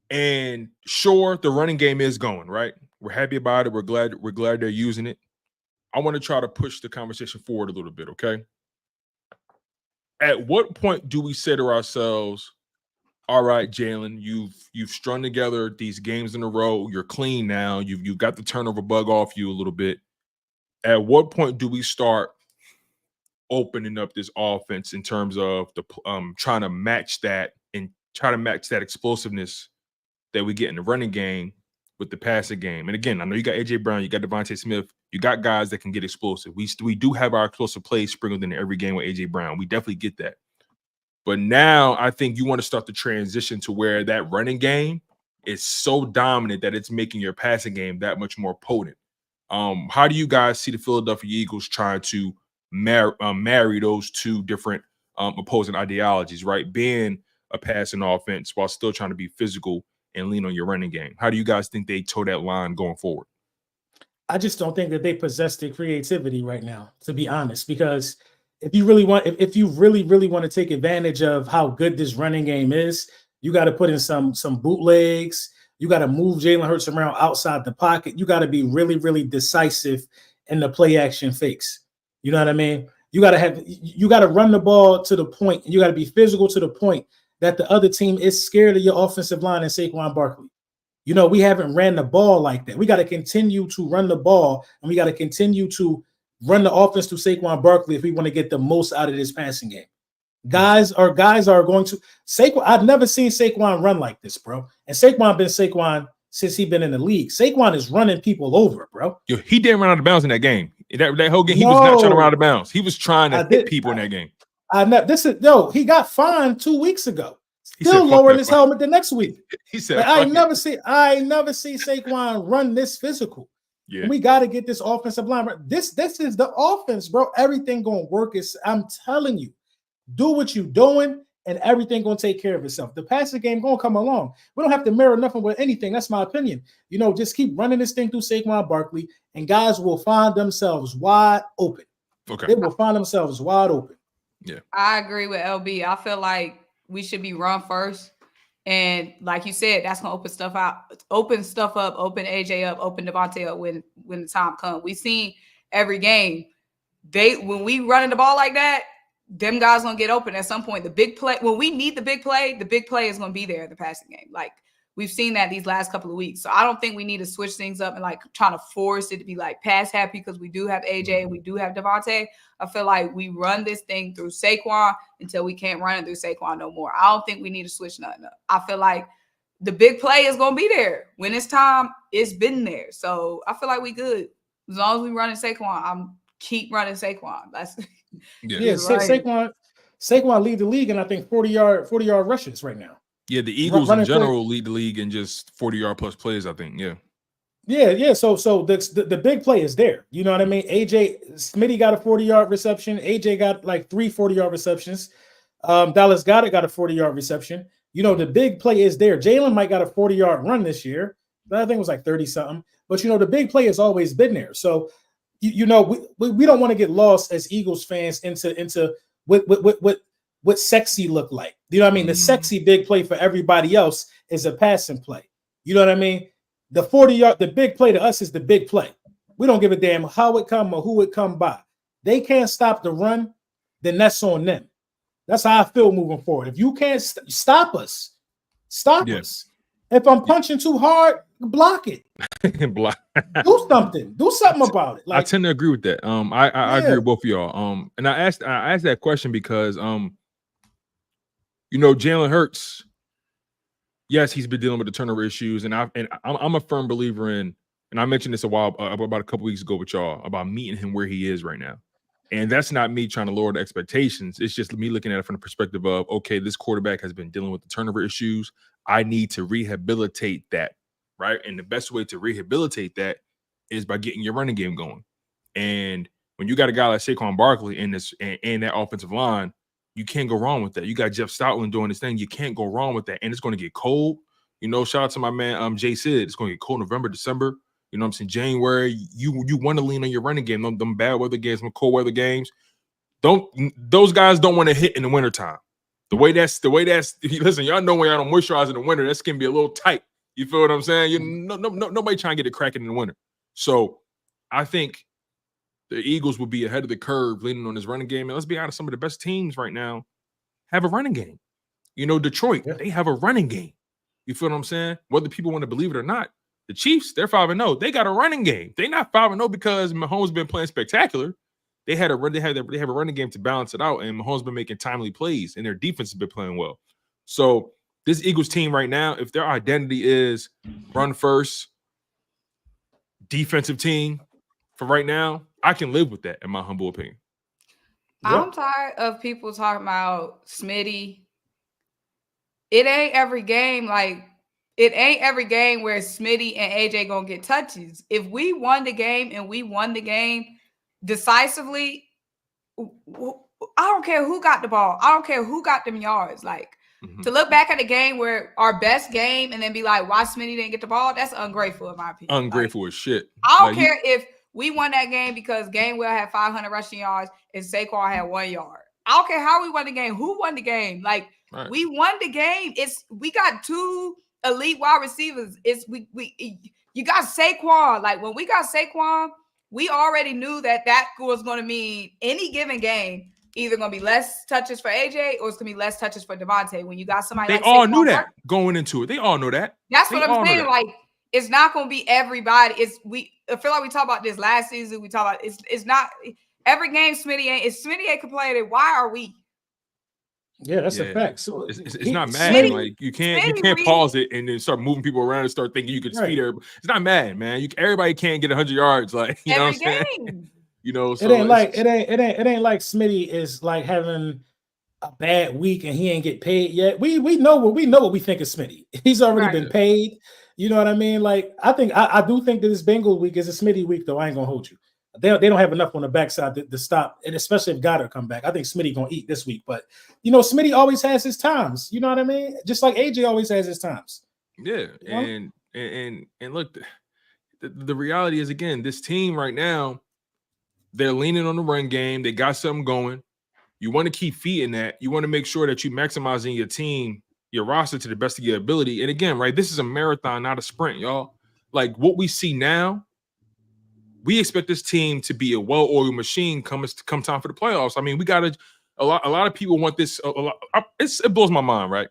and sure, the running game is going right. We're happy about it. We're glad they're using it. I want to try to push the conversation forward a little bit, okay? At what point do we say to ourselves, all right, Jalen, you've strung together these games in a row. You're clean now. You've got the turnover bug off you a little bit. At what point do we start opening up this offense in terms of the trying to match that explosiveness that we get in the running game with the passing game? And again, I know you got AJ Brown, you got Devontae Smith, you got guys that can get explosive. We do have our explosive plays sprinkled in every game with AJ Brown. We definitely get that. But now I think you want to start the transition to where that running game is so dominant that it's making your passing game that much more potent. How do you guys see the Philadelphia Eagles trying to marry those two different opposing ideologies, right? Being a passing offense while still trying to be physical and lean on your running game. How do you guys think they toe that line going forward? I just don't think that they possess the creativity right now, to be honest, because if you really want, if you really want to take advantage of how good this running game is, you got to put in some bootlegs. You got to move Jalen Hurts around outside the pocket. You got to be really decisive in the play action fakes. You know what I mean? You got to run the ball to the point. You got to be physical to the point that the other team is scared of your offensive line and Saquon Barkley. You know, we haven't ran the ball like that. We got to continue to run the ball, and we got to continue to run the offense to Saquon Barkley if we want to get the most out of this passing game. Guys are going to Saquon. I've never seen Saquon run like this, bro. And Saquon been Saquon since he's been in the league. Saquon is running people over, bro. Yo, he didn't run out of bounds in that game. That whole game, he was not trying to run out of bounds. He was trying to hit people in that game. He got fined 2 weeks ago. Still lowering his helmet the next week. He said, I ain't never see Saquon run this physical. Yeah. We got to get this offensive line. This is the offense, bro. Everything gonna work. I'm telling you. Do what you're doing, and everything gonna take care of itself. The passing game gonna come along. We don't have to mirror nothing with anything. That's my opinion. You know, just keep running this thing through Saquon Barkley, and guys will find themselves wide open. Okay, they will find themselves wide open. Yeah, I agree with LB. I feel like we should be run first, and like you said, that's gonna open stuff up, open AJ up, open Devontae up when the time comes. We seen every game. When we running the ball like that, them guys gonna get open at some point. The big play, when we need the big play is gonna be there in the passing game. Like we've seen that these last couple of weeks. So I don't think we need to switch things up and like trying to force it to be like pass happy because we do have AJ and we do have Devontae. I feel like we run this thing through Saquon until we can't run it through Saquon no more. I don't think we need to switch nothing up. I feel like the big play is gonna be there when it's time. It's been there. So I feel like we good as long as we running Saquon. I'm keep running Saquon. That's Saquon lead the league, and I think 40-yard rushes right now. Yeah, the Eagles in general lead the league in just 40-yard plus plays, I think. Yeah. So the big play is there. You know what I mean? Smitty got a 40-yard reception. AJ got like 3 40-yard receptions. Dallas got a 40-yard reception. You know, the big play is there. Jalen might got a 40-yard run this year. I think it was like 30-something. But, you know, the big play has always been there. So, you know, we don't want to get lost as Eagles fans into what sexy look like. You know what I mean? The sexy big play for everybody else is a passing play. You know what I mean? The 40-yard, the big play to us is the big play. We don't give a damn how it come or who it come by. They can't stop the run, then that's on them. That's how I feel moving forward. If you can't stop us, stop us. If I'm punching too hard, block it. Block. Do something about it. Like, I tend to agree with that. I agree with both of y'all. And I asked that question because you know, Jalen Hurts, yes, he's been dealing with the turnover issues, and I'm a firm believer in, and I mentioned this about a couple weeks ago with y'all about meeting him where he is right now. And that's not me trying to lower the expectations. It's just me looking at it from the perspective of, okay, this quarterback has been dealing with the turnover issues. I need to rehabilitate that, right? And the best way to rehabilitate that is by getting your running game going. And when you got a guy like Saquon Barkley in this and that offensive line, you can't go wrong with that. You got Jeff Stoutland doing this thing. You can't go wrong with that. And it's going to get cold. You know, shout out to my man Jay Sid. It's going to get cold November, December. You know what I'm saying? January, you want to lean on your running game. Them bad weather games, them cold weather games. Those guys don't want to hit in the wintertime. The way that's listen, y'all know when y'all don't moisturize in the winter, that skin be a little tight. You feel what I'm saying? Nobody trying to get it cracking in the winter. So I think the Eagles will be ahead of the curve leaning on this running game. And let's be honest, some of the best teams right now have a running game. You know, Detroit, they have a running game. You feel what I'm saying? Whether people want to believe it or not, the Chiefs, they're 5-0. They got a running game. They're not 5-0 because Mahomes been playing spectacular. They have a running game to balance it out, and Mahomes been making timely plays, and their defense has been playing well. So this Eagles team right now, if their identity is run first, defensive team for right now, I can live with that, in my humble opinion. I'm tired of people talking about Smitty. It ain't every game where Smitty and AJ gonna get touches. If we won the game and we won the game decisively, I don't care who got the ball. I don't care who got them yards. Like, to look back at the game where our best game and then be like, why Smitty didn't get the ball? That's ungrateful in my opinion. Ungrateful as shit. I don't care if we won that game because Gainwell had 500 rushing yards and Saquon had 1 yard. I don't care how we won the game. Who won the game? Like, we won the game. We got 2 elite wide receivers. You got Saquon. Like, when we got Saquon, we already knew that was going to mean any given game either going to be less touches for AJ or it's going to be less touches for Devontae. When you got somebody they like all Saquon knew that going into it. They all know that. That's what I'm saying. Like, it's not going to be everybody. I feel like we talked about this last season. We talked about it's not every game. Smitty ain't complaining. Why are we? Yeah, that's a fact. So it's not mad. Like you can't pause it and then start moving people around and start thinking you could speed everybody. It's not mad, man. Everybody can't get 100 yards. Like you know what I'm saying? You know, so it ain't like Smitty is like having a bad week and he ain't get paid yet. We know what we think of Smitty. He's already been paid. You know what I mean? Like I do think that this Bengal week is a Smitty week, though. I ain't gonna hold you. They don't have enough on the backside to stop, and especially if Goddard come back. I think Smitty gonna eat this week, but you know, Smitty always has his times. You know what I mean? Just like AJ always has his times. Yeah, you know? and look, the reality is again, this team right now, they're leaning on the run game. They got something going. You want to keep feeding that. You want to make sure that you're maximizing your team, your roster to the best of your ability. And again, right, this is a marathon, not a sprint, y'all. Like what we see now. We expect this team to be a well-oiled machine come time for the playoffs. I mean, we got a lot of people want this. It blows my mind, right?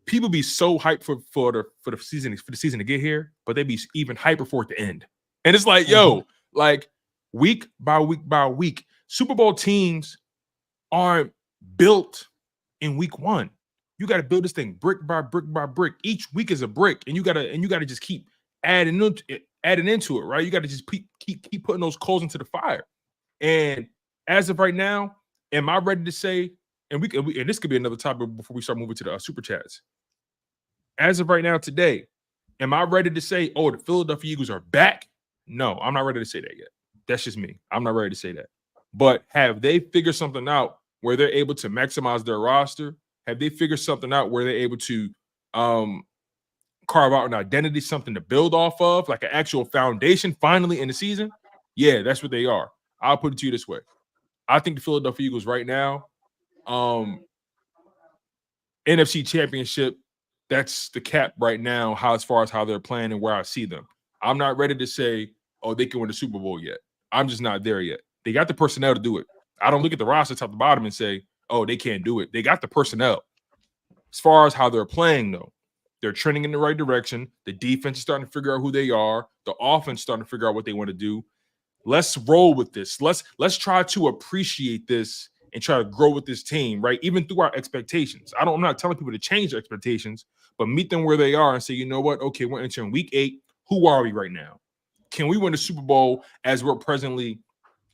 People be so hyped for the season to get here, but they be even hyper for it to end. And it's like, yo, like week by week by week, Super Bowl teams aren't built in week 1. You got to build this thing brick by brick by brick. Each week is a brick, and you gotta just keep adding into it, right? You got to just keep putting those coals into the fire. And as of right now, am I ready to say? And this could be another topic before we start moving to the super chats. As of right now, today, am I ready to say, oh, the Philadelphia Eagles are back? No, I'm not ready to say that yet. That's just me. I'm not ready to say that. But have they figured something out where they're able to maximize their roster? Have they figured something out where they're able to carve out an identity, something to build off of, like an actual foundation finally in the season? Yeah, that's what they are. I'll put it to you this way. I think the Philadelphia Eagles right now, NFC Championship, that's the cap right now, as far as how they're playing and where I see them. I'm not ready to say, oh, they can win the Super Bowl yet. I'm just not there yet. They got the personnel to do it. I don't look at the roster top to bottom and say, oh, they can't do it. They got the personnel. As far as how they're playing, though, they're trending in the right direction. The defense is starting to figure out who they are. The offense is starting to figure out what they want to do. Let's roll with this. Let's try to appreciate this and try to grow with this team, right? Even through our expectations. I'm not telling people to change their expectations, but meet them where they are and say, you know what? Okay, we're entering week 8. Who are we right now? Can we win the Super Bowl as we're presently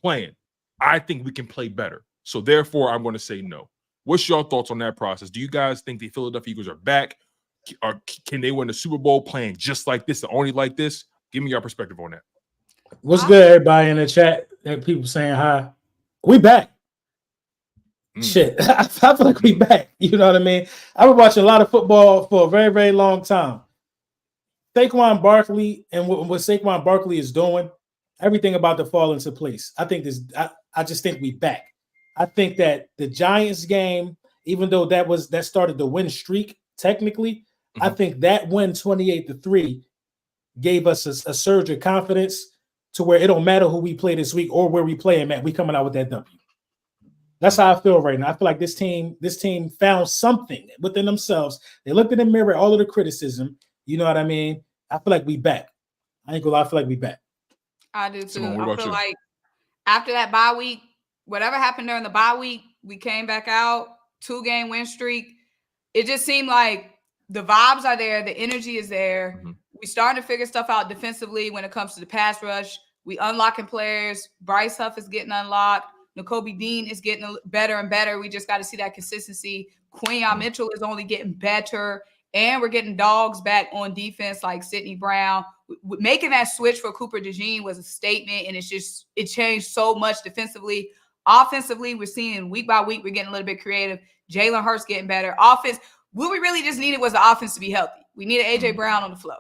playing? I think we can play better. So therefore, I'm going to say no. What's your thoughts on that process? Do you guys think the Philadelphia Eagles are back? Or can they win the Super Bowl playing just like this, only like this? Give me your perspective on that. What's good, everybody in the chat? People saying hi. We back. Shit, I feel like we back. You know what I mean? I've been watching a lot of football for a very, very long time. Saquon Barkley and what Saquon Barkley is doing, everything about to fall into place. I think this. I just think we back. I think that the Giants game, even though that started the win streak, technically, I think that win 28-3 gave us a surge of confidence to where it don't matter who we play this week or where we play them at. We coming out with that W. That's how I feel right now. I feel like this team found something within themselves. They looked in the mirror, all of the criticism. You know what I mean? I feel like we back. I ain't gonna lie, I feel like we back. I do too. Symone, I feel like after that bye week, whatever happened during the bye week, we came back out, 2-game win streak. It just seemed like the vibes are there, the energy is there. We starting to figure stuff out defensively when it comes to the pass rush. We unlocking players. Bryce Huff is getting unlocked. N'Kobe Dean is getting better and better. We just got to see that consistency. Quinyon Mitchell is only getting better. And we're getting dogs back on defense like Sidney Brown. Making that switch for Cooper DeJean was a statement, and it changed so much defensively. Offensively, we're seeing week by week, we're getting a little bit creative. Jalen Hurts getting better. Offense, what we really just needed was the offense to be healthy. We needed A.J. Brown on the floor.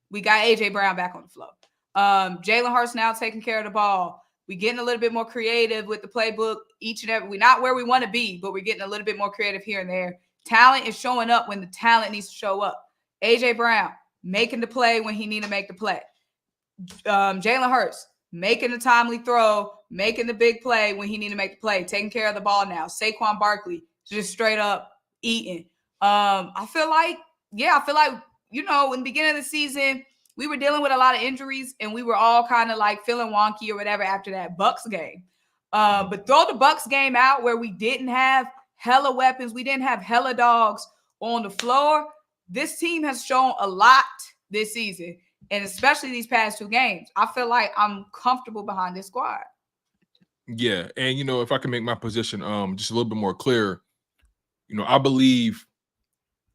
We got A.J. Brown back on the floor. Jalen Hurts now taking care of the ball. We getting a little bit more creative with the playbook each and every. We're not where we want to be, but we're getting a little bit more creative here and there. Talent is showing up when the talent needs to show up. AJ Brown making the play when he need to make the play. Jalen Hurts making the timely throw, making the big play when he need to make the play, taking care of the ball now. Saquon Barkley just straight up eating. I feel like, you know, in the beginning of the season, we were dealing with a lot of injuries and we were all kind of like feeling wonky or whatever after that Bucks game. But throw the Bucks game out where we didn't have hella weapons, we didn't have hella dogs on the floor. This team has shown a lot this season, and especially these past 2 games. I feel like I'm comfortable behind this squad. Yeah, and you know, if I can make my position just a little bit more clear, you know, I believe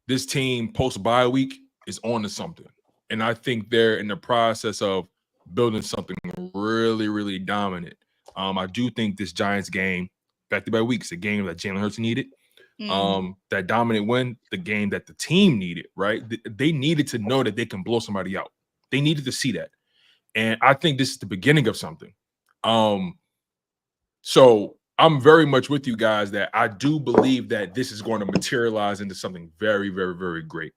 this team post bye week is on to something. And I think they're in the process of building something really, really dominant. I do think this Giants game, back-to-back weeks, a game that Jalen Hurts needed. That dominant win, the game that the team needed, right? They needed to know that they can blow somebody out. They needed to see that. And I think this is the beginning of something. So I'm very much with you guys that I do believe that this is going to materialize into something very, very, very great.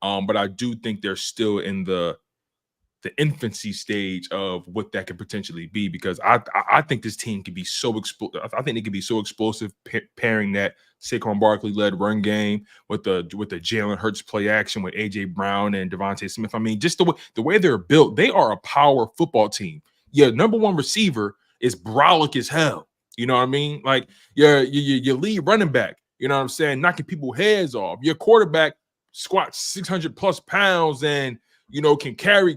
But I do think they're still in the infancy stage of what that could potentially be, because I think this team could be so explosive. I think they could be so explosive pairing that Saquon Barkley led run game with the Jalen Hurts play action with AJ Brown and Devontae Smith. I mean, just the way they're built, they are a power football team. Yeah, number 1 receiver is brolic as hell. You know what I mean? Like your lead running back, you know what I'm saying, knocking people's heads off. Your quarterback squats 600 plus pounds and, you know, can carry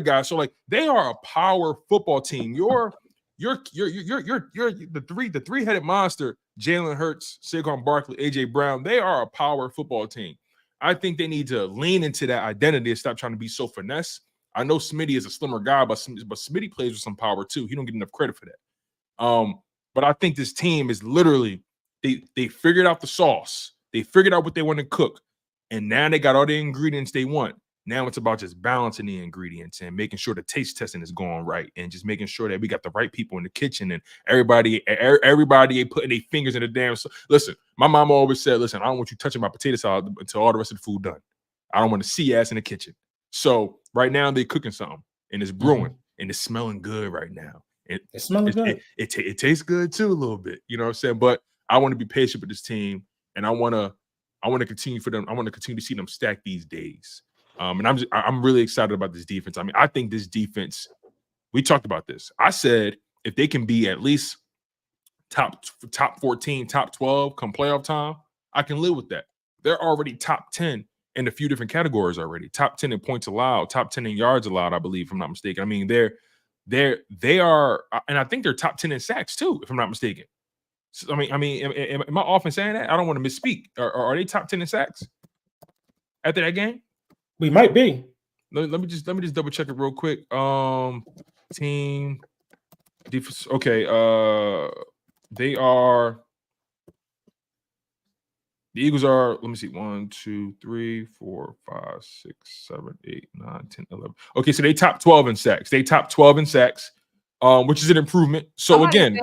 guys. So like they are a power football team. You're the three-headed monster, Jalen Hurts, Saquon Barkley, AJ Brown. They are a power football team. I think they need to lean into that identity and stop trying to be so finesse. I know Smitty is a slimmer guy, but Smitty plays with some power too. He don't get enough credit for that. But I think this team is literally, they figured out the sauce. They figured out what they want to cook. And now they got all the ingredients they want. Now it's about just balancing the ingredients and making sure the taste testing is going right, and just making sure that we got the right people in the kitchen and everybody ain't putting their fingers in the damn. Listen, my mama always said, listen, I don't want you touching my potato salad until all the rest of the food done. I don't want to see ass in the kitchen. So right now they're cooking something and it's brewing and it's smelling good right now. It's smelling good. It tastes good too a little bit. You know what I'm saying? But I want to be patient with this team, and I want to continue for them. I want to continue to see them stack these days. And I'm really excited about this defense. I mean, I think this defense, we talked about this. I said if they can be at least top 14, top 12 come playoff time, I can live with that. They're already top 10 in a few different categories already. Top 10 in points allowed, top 10 in yards allowed, I believe, if I'm not mistaken. I mean, they are, and I think they're top 10 in sacks too, if I'm not mistaken. So, I mean, am I off in saying that? I don't want to misspeak. Are they top 10 in sacks after that game? We might be. Let me just double check it real quick. Team defense. Okay. They are. The Eagles are. Let me see. 1, 2, 3, 4, 5, 6, 7, 8, 9, 10, 11. Okay, so they top 12 in sacks. They top 12 in sacks, which is an improvement. So again,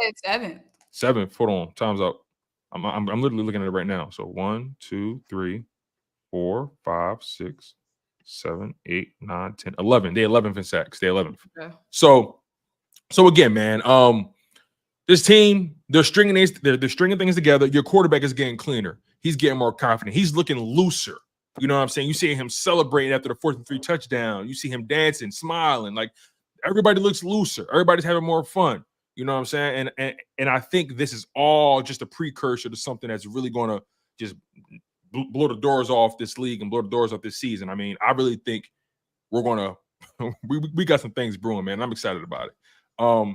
7th. Hold on. Time's up. I'm literally looking at it right now. So 1, 2, 3, 4, 5, 6. 7, 8, 9, 10, 11. They 11th in sacks. They 11th. Okay. So again, man, this team, they're stringing things together. Your quarterback is getting cleaner. He's getting more confident. He's looking looser. You know what I'm saying? You see him celebrating after the 4th and 3 touchdown. You see him dancing, smiling. Like everybody looks looser. Everybody's having more fun. You know what I'm saying? And I think this is all just a precursor to something that's really going to just blow the doors off this league and blow the doors off this season. I mean, I really think we're gonna we got some things brewing, man. I'm excited about it.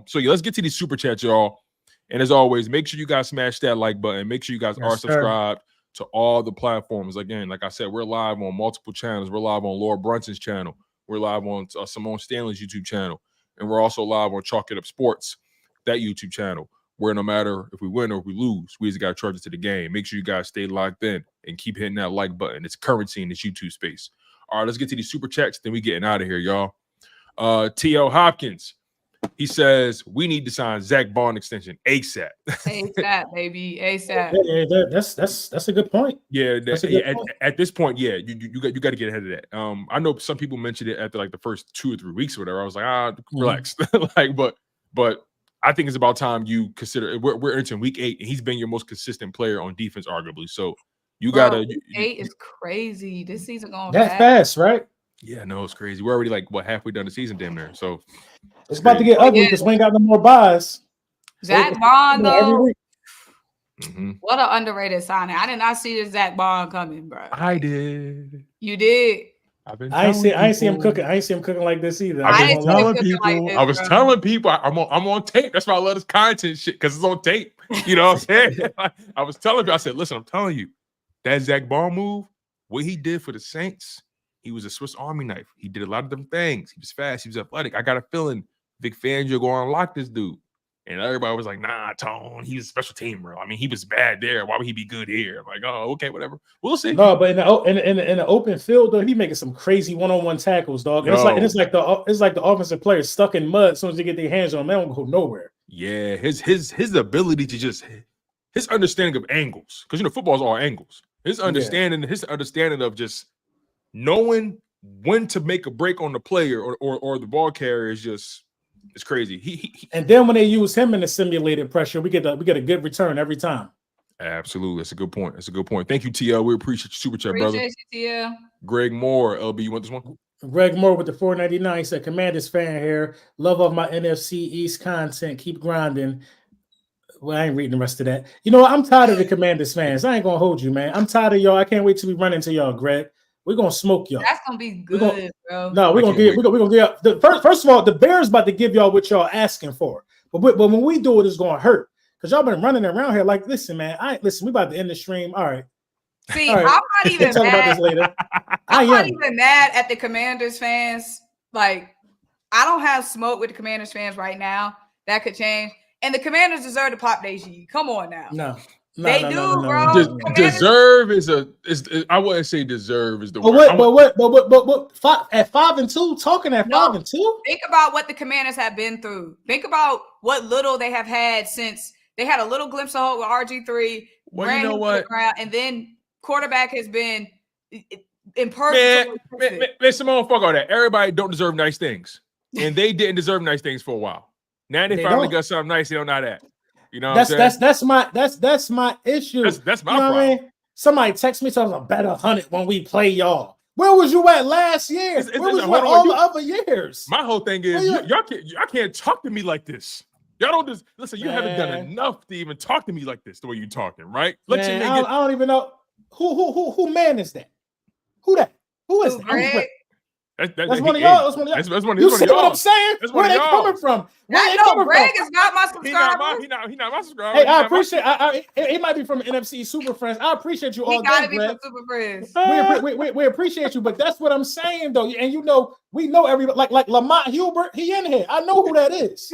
So yeah, let's get to these super chats, y'all. And as always, make sure you guys smash that like button. Make sure you guys are subscribed to all the platforms. Again, like I said, we're live on multiple channels. We're live on Lord Brunson's channel. We're live on Symone Stanley's YouTube channel, and we're also live on Chalk It Up Sports, that YouTube channel, where no matter if we win or if we lose, we just got to charge it to the game. Make sure you guys stay locked in and keep hitting that like button. It's currency in this YouTube space. All right, let's get to these super chats. Then we getting out of here, y'all. T.L. Hopkins, he says we need to sign Zach Bond extension ASAP. ASAP, baby, ASAP. Yeah, that's a good point. Yeah, That's a good point. at this point, yeah, you got to get ahead of that. I know some people mentioned it after like the first 2 or 3 weeks or whatever. I was like, relax, like, but I think it's about time you consider. We're entering week 8, and he's been your most consistent player on defense, arguably. So you gotta. Week 8 is crazy. This season going that fast, right? Yeah, no, it's crazy. We're already like halfway done the season, damn near. So it's about to get ugly because we ain't got no more buys. Zach Bond, though. What an underrated signing. I did not see this Zach Bond coming, bro. I did. You did. I ain't see him cooking. I ain't see him cooking like this either. I was telling people I'm on tape. That's why I love this content shit, because it's on tape. You know what I'm saying? I was telling people, I said, listen, I'm telling you, that Zach Bond move, what he did for the Saints, he was a Swiss Army knife. He did a lot of them things. He was fast. He was athletic. I got a feeling Vic Fangio going to unlock this dude. And everybody was like, nah, Tone, he's a special teamer. I mean, he was bad there. Why would he be good here? I'm like, oh, okay, whatever. We'll see. No, but in the open field, though, he making some crazy one-on-one tackles, dog. And it's like the offensive players stuck in mud as soon as they get their hands on them. They don't go nowhere. Yeah, his ability to just his understanding of angles, because football is all angles. His understanding of just knowing when to make a break on the player or the ball carrier is just. It's crazy. He and then when they use him in the simulated pressure, we get a good return every time. Absolutely, that's a good point. That's a good point. Thank you, TL. We appreciate your super chat, brother. Appreciate you, TL. Greg Moore, LB, you want this one? Greg Moore with the 4.99. He said, "Commanders fan here. Love of my NFC East content. Keep grinding." Well, I ain't reading the rest of that. You know what? I'm tired of the Commanders fans. I ain't gonna hold you, man. I'm tired of y'all. I can't wait till we run into y'all, Greg. We're gonna smoke y'all. That's gonna be good, bro. No, we're gonna get the first of all, the Bears about to give y'all what y'all asking for. But when we do it, it's gonna hurt. Because y'all been running around here like, listen, man. We about to end the stream. All right. See, all right. I'm not even talk mad. About this later. I'm not even mad at the Commanders fans. Like, I don't have smoke with the Commanders fans right now. That could change. And the Commanders deserve to pop their G. Come on now. No. They do, bro. Deserve is I wouldn't say deserve is the word. But what? At 5-2, talking at 5-2. Think about what the Commanders have been through. Think about what little they have had since they had a little glimpse of hope with RG3. Well, you know what? And then quarterback has been imperfect. Man, Symone, fuck all that. Everybody don't deserve nice things, and they didn't deserve nice things for a while. Now they finally got something nice. They don't know that. You know, that's my issue. That's my problem. I mean? Somebody text me something about better 100 when we play y'all. Where was you at last year? Where was you at all the other years? My whole thing is y'all can't talk to me like this. Y'all don't just listen. You haven't done enough to even talk to me like this. The way you talking, right? I don't even know who man is that. Who that? Who is that? That's one of y'all. That's one of y'all. You see what I'm saying? Where they coming from? Greg is not my subscriber. He not my subscriber. Hey, I appreciate. He might be from NFC Super Friends. I appreciate you all. He gotta be from Super Friends. We appreciate you, but that's what I'm saying though. And we know everybody. Like Lamont Hubert, he in here. I know who that is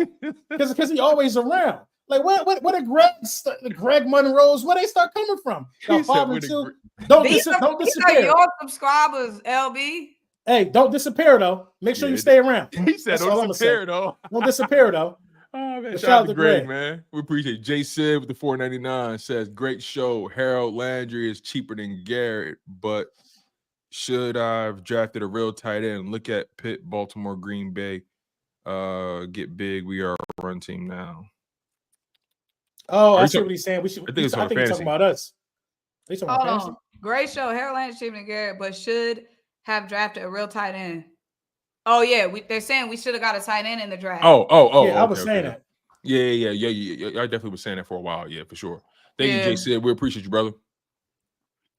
because he always around. Like where the Greg Monroes? Where they start coming from? 5-2. Don't disappear. These are your subscribers, LB. Hey, don't disappear though. Make sure you stay around. He said, "Don't disappear though." Don't disappear though. Oh man, shout out to Greg, man. We appreciate it. Jay Sid with the 4.99 says, "Great show. Harold Landry is cheaper than Garrett, but should I've drafted a real tight end? Look at Pitt, Baltimore, Green Bay. Get big. We are a run team now." Oh, I see what he's saying. I think he's talking about us. He's talking about fantasy. Great show. Harold Landry cheaper than Garrett, but should have drafted a real tight end. Oh yeah, they're saying we should have got a tight end in the draft. Yeah, okay, I was saying that. Yeah. I definitely was saying that for a while. Yeah, for sure. Thank you, Jay Sid. We appreciate you, brother.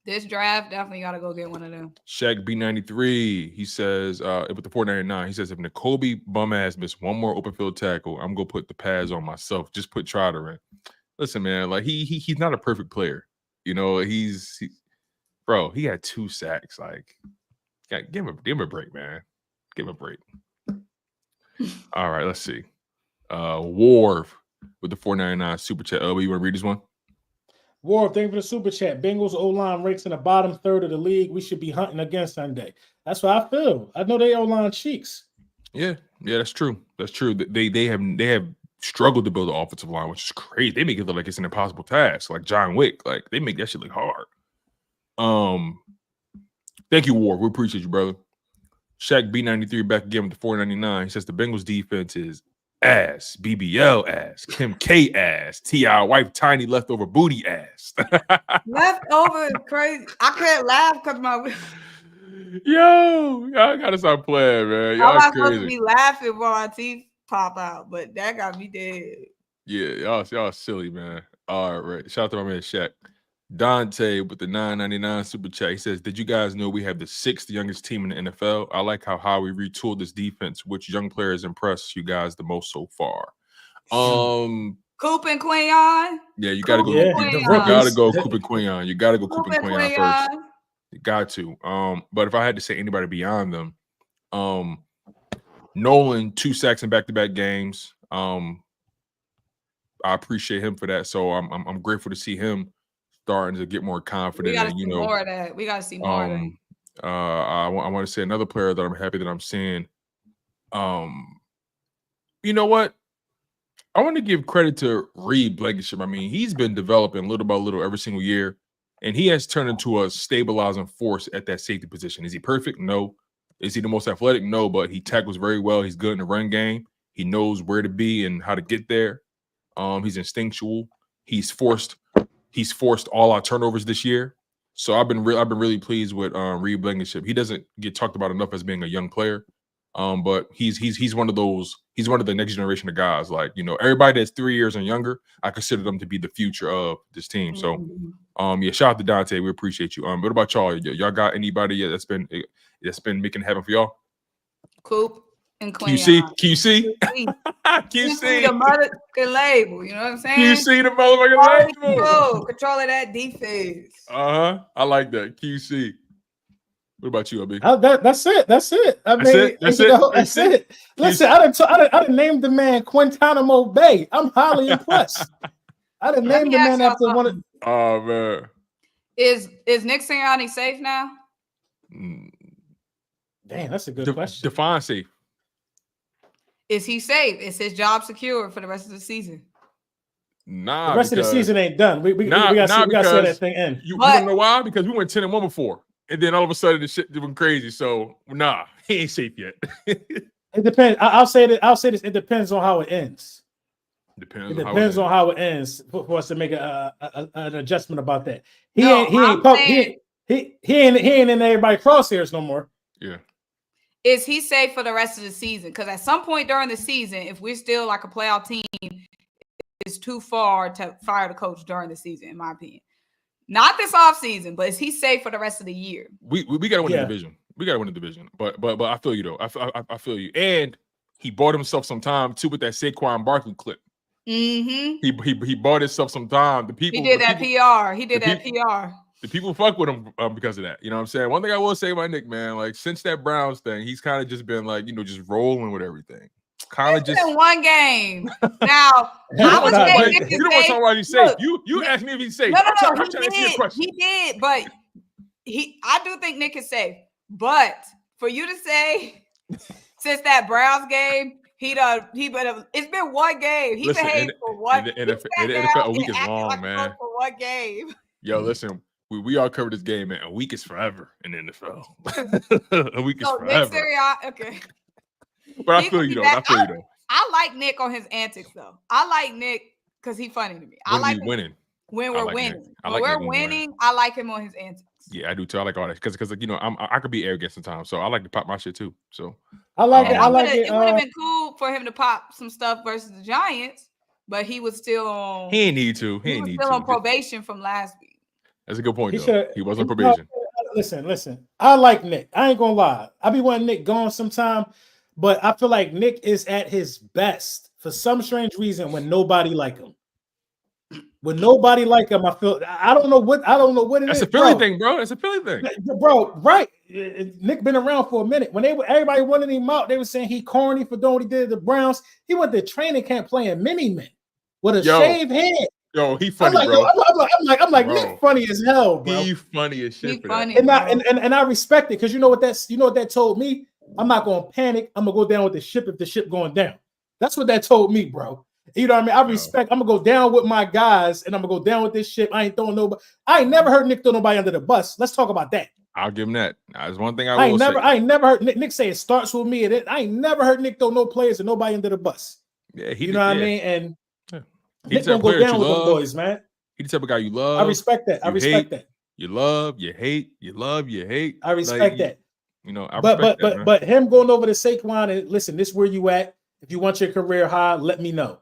This draft definitely got to go get one of them. Shaq B93. He says, with the 4.99, he says, if N'Kobe bum ass missed one more open field tackle, I'm gonna put the pads on myself. Just put Trotter in. Listen, man, like he's not a perfect player. You know, he had 2 sacks. Like, give him a break, man. Give him a break. All right, let's see. Warv with the 4.99 super chat. You want to read this one? Warv, thank you for the super chat. Bengals O-line ranks in the bottom third of the league. We should be hunting again Sunday. That's what I feel. I know they O-line cheeks. Yeah, that's true. That's true. They have struggled to build an offensive line, which is crazy. They make it look like it's an impossible task, like John Wick. Like they make that shit look hard. Thank you, War. We appreciate you, brother. Shaq B93 back again with the 499. He says the Bengals defense is ass, BBL ass, Kim K ass, T.I. wife tiny leftover booty ass. Leftover is crazy. I can't laugh because my Yo, y'all gotta stop playing, man. I'm Y'all not supposed to crazy. be laughing while my teeth pop out, but that got me dead. Yeah, y'all silly, man. All right. Shout out to my man Shaq. Dante with the $9.99 super chat. He says, "Did you guys know we have the 6th youngest team in the NFL? I like how we retooled this defense. Which young players impress you guys the most so far?" Coop and Quayon. Yeah, you gotta go. Yeah, You the gotta rookies. go Coop and Quayon. You gotta go Coop and Quayon first. Quayon. You got to. But if I had to say anybody beyond them, Nolan 2 sacks in back-to-back games. I appreciate him for that. So I'm grateful to see him starting to get more confident. We gotta and, see more of that. We gotta see more of that. I want to say another player that I'm happy that I'm seeing. You know what? I want to give credit to Reed Blankenship. I mean, he's been developing little by little every single year, and he has turned into a stabilizing force at that safety position. Is he perfect? No. Is he the most athletic? No, but he tackles very well. He's good in the run game. He knows where to be and how to get there. He's instinctual. He's forced all our turnovers this year. So I've been really pleased with Reed Blankenship. He doesn't get talked about enough as being a young player. But he's one of those. He's one of the next generation of guys. Like, everybody that's 3 years and younger, I consider them to be the future of this team. So, yeah, shout out to Dante. We appreciate you. What about y'all? Y'all got anybody that's been making it happen for y'all? Coop and Quayon. QC. QC, the motherfucking label. You know what I'm saying? QC, the motherfucking label. Control of that defense. I like that. QC. What about you, Abby? That's it. I mean, that's it. Listen, I didn't name the man Guantanamo Bay. I'm highly impressed. I didn't name the man after one of. Oh man, is Nick Sirianni safe now? Damn, that's a good question. Define safe. Is he safe? Is his job secure for the rest of the season? Nah, the rest of the season ain't done. We got to see that thing end. You don't know why? Because we went 10-1 before. And then all of a sudden the shit went crazy. So nah, he ain't safe yet. It depends. I'll say this. It depends on how it ends. It depends on how it ends for us to make an adjustment about that. He ain't in everybody's crosshairs no more. Yeah. Is he safe for the rest of the season? Because at some point during the season, if we're still like a playoff team, it's too far to fire the coach during the season, in my opinion. Not this offseason, but is he safe for the rest of the year? We got to win the division. We got to win the division. But I feel you, though. I feel you. And he bought himself some time, too, with that Saquon Barkley clip. Mm-hmm. He bought himself some time. He did that PR. The people fuck with him because of that. You know what I'm saying? One thing I will say about Nick, man, like, since that Browns thing, he's kind of just been, like, just rolling with everything. Kind of just in one game. Now, I would say Nick is you don't want to talk about he's safe. You asked me if he's safe. No, I'm trying to answer your question. He did, but I do think Nick is safe. But for you to say since that Browns game, it's been one game. He behaved for one. NFL, a week is long, man. For one game. Yo, listen. We all covered this game, man. A week is forever in the NFL. A week is forever. Okay. But I feel you though. I like Nick on his antics though. I like Nick because he's funny to me. When we're winning. When we're winning. When we're winning, I like him on his antics. Yeah, I do too. I like all that because I could be arrogant sometimes, so I like to pop my shit too. So I like it. It would have been cool for him to pop some stuff versus the Giants, but he was still on. He didn't need to. He was still on probation from last week. That's a good point. He was on probation. Listen. I like Nick. I ain't gonna lie. I be wanting Nick gone sometime. But I feel like Nick is at his best for some strange reason when nobody like him. When nobody like him, I don't know what it is. That's a Philly thing, bro. That's a Philly thing, bro. Right? Nick been around for a minute. When everybody wanted him out, they were saying he corny for doing what he did to the Browns. He went to training camp playing mini-men with a shaved head. Yo, he funny, bro. I'm like, Nick funny as hell, bro. He funny as shit. And I respect it because you know what that told me. I'm not gonna panic. I'm gonna go down with the ship if the ship going down. That's what that told me, bro. You know what I mean? I respect. I'm gonna go down with my guys, and I'm gonna go down with this ship. I ain't throwing nobody. I ain't never heard Nick throw nobody under the bus. Let's talk about that. I'll give him that. That's one thing I will say. I ain't never heard Nick say it starts with me. And I ain't never heard Nick throw no players and nobody under the bus. Yeah, you know what I mean? And Nick gonna go down with them boys, man. He the type of guy you love. I respect that. I respect that. You love, you hate, you love, you hate. I respect that. You know, but him going over to Saquon and listen, this is where you at. If you want your career high, let me know.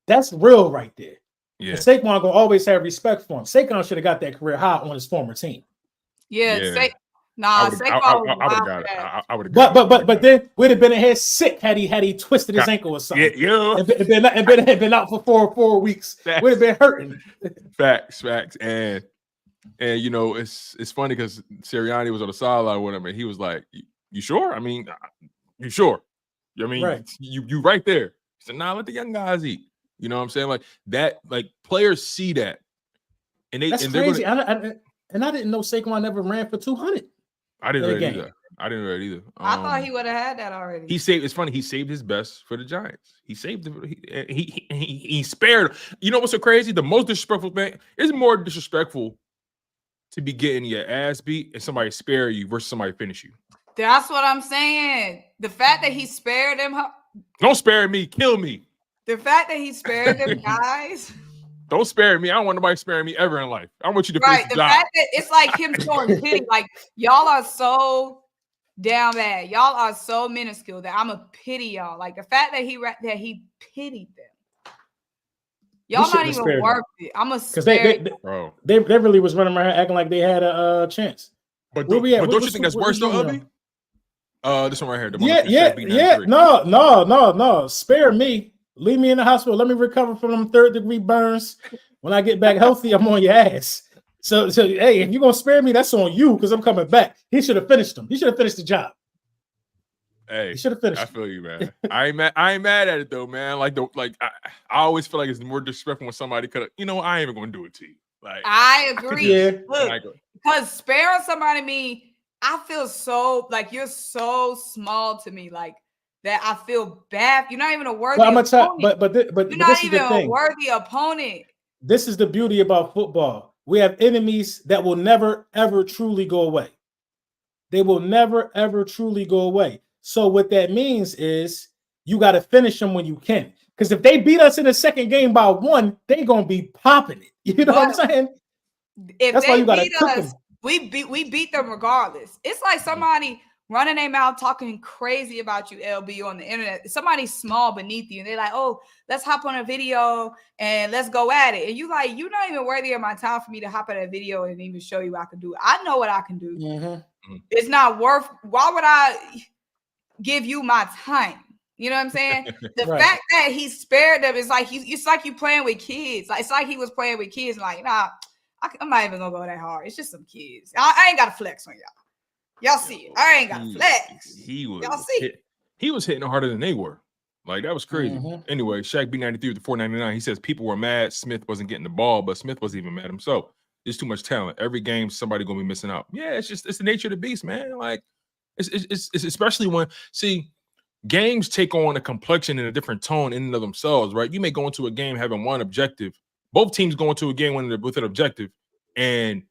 That's real right there. Yeah. And Saquon gonna always have respect for him. Saquon should have got that career high on his former team. Yeah. Saquon. I would have got it. I would have. But then we'd have been in here sick had he twisted his ankle or something. Yeah. And been out for 4 weeks. We'd have been hurting. Facts. And you know, it's funny because Sirianni was on the sideline with him, and he was like, "You sure? I mean, you sure? I mean, right. you right there." He said, "Nah, let the young guys eat." You know what I'm saying? Like that. Like players see that, and that's crazy. I didn't know Saquon never ran for 200. I didn't know that either. I thought he would have had that already. It's funny. He saved his best for the Giants. He saved it. He spared. You know what's so crazy? The most disrespectful thing is more disrespectful to be getting your ass beat and somebody spare you versus somebody finish you. That's what I'm saying. The fact that he spared them. Don't spare me. Kill me. The fact that he spared them guys. Don't spare me. I don't want nobody sparing me ever in life. I want you to finish the job. Fact that it's like him showing pity. Like y'all are so down bad. Y'all are so minuscule that I'm a pity y'all. Like the fact that he pitied them. Y'all not even worth it. I'm a because they really was running around acting like they had a chance. But don't you think that's worse though, Ubby? This one right here. Yeah. No. Spare me. Leave me in the hospital. Let me recover from them 3rd-degree burns. When I get back healthy, I'm on your ass. So hey, if you're gonna spare me, that's on you because I'm coming back. He should have finished him. He should have finished the job. Hey, he should have finished. I feel you, man. I ain't mad at it though, man. I always feel like it's more disrespectful when somebody could have. You know, I ain't even gonna do it to you. Like I agree. Look, because sparing somebody me, I feel so like you're so small to me, like that. I feel bad. You're not even a worthy opponent. But you're not even a worthy opponent. This is the beauty about football. We have enemies that will never ever truly go away. They will never ever truly go away. So what that means is you got to finish them when you can. Because if they beat us in the second game by 1, they gonna be popping it. You know what I'm saying? If that's why you gotta beat us, we beat them regardless. It's like somebody running their mouth talking crazy about you, LB, on the internet. Somebody small beneath you, and they're like, "Oh, let's hop on a video and let's go at it." And you like, you're not even worthy of my time for me to hop on a video and even show you I can do it. I know what I can do. Mm-hmm. It's not worth. Why would I give you my time? You know what I'm saying? The fact that he spared them is like it's like you playing with kids. Like it's like he was playing with kids. Like, nah, I'm not even gonna go that hard. It's just some kids. I ain't got to flex on y'all. Y'all see it. I ain't got to flex. Y'all see it. He was hitting harder than they were. Like that was crazy. Anyway, Shaq B93 with the 499. He says people were mad Smith wasn't getting the ball, but Smith wasn't even mad himself. There's too much talent. Every game, somebody gonna be missing out. Yeah, it's the nature of the beast, man. Like it's especially when games take on a complexion and a different tone in and of themselves, right? You may go into a game having one objective. Both teams go into a game with an objective, and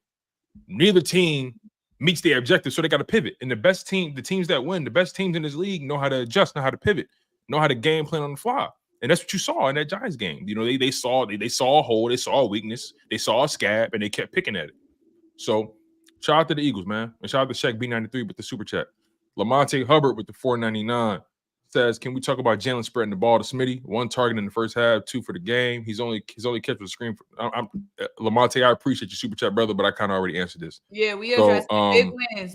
neither team meets their objective, so they got to pivot. And the teams that win, the best teams in this league know how to adjust, know how to pivot, know how to game plan on the fly. And that's what you saw in that Giants game. You know, they saw a hole, they saw a weakness, they saw a scab, and they kept picking at it. So shout out to the Eagles, man. And shout out to Shaq B93 with the super chat. Lamonte Hubbard with the 499 says, can we talk about Jalen spreading the ball to Smitty? 1 target in the first half, 2 for the game. He's only kept the screen. Lamonte, I appreciate your super chat, brother, but I kind of already answered this. Yeah, we addressed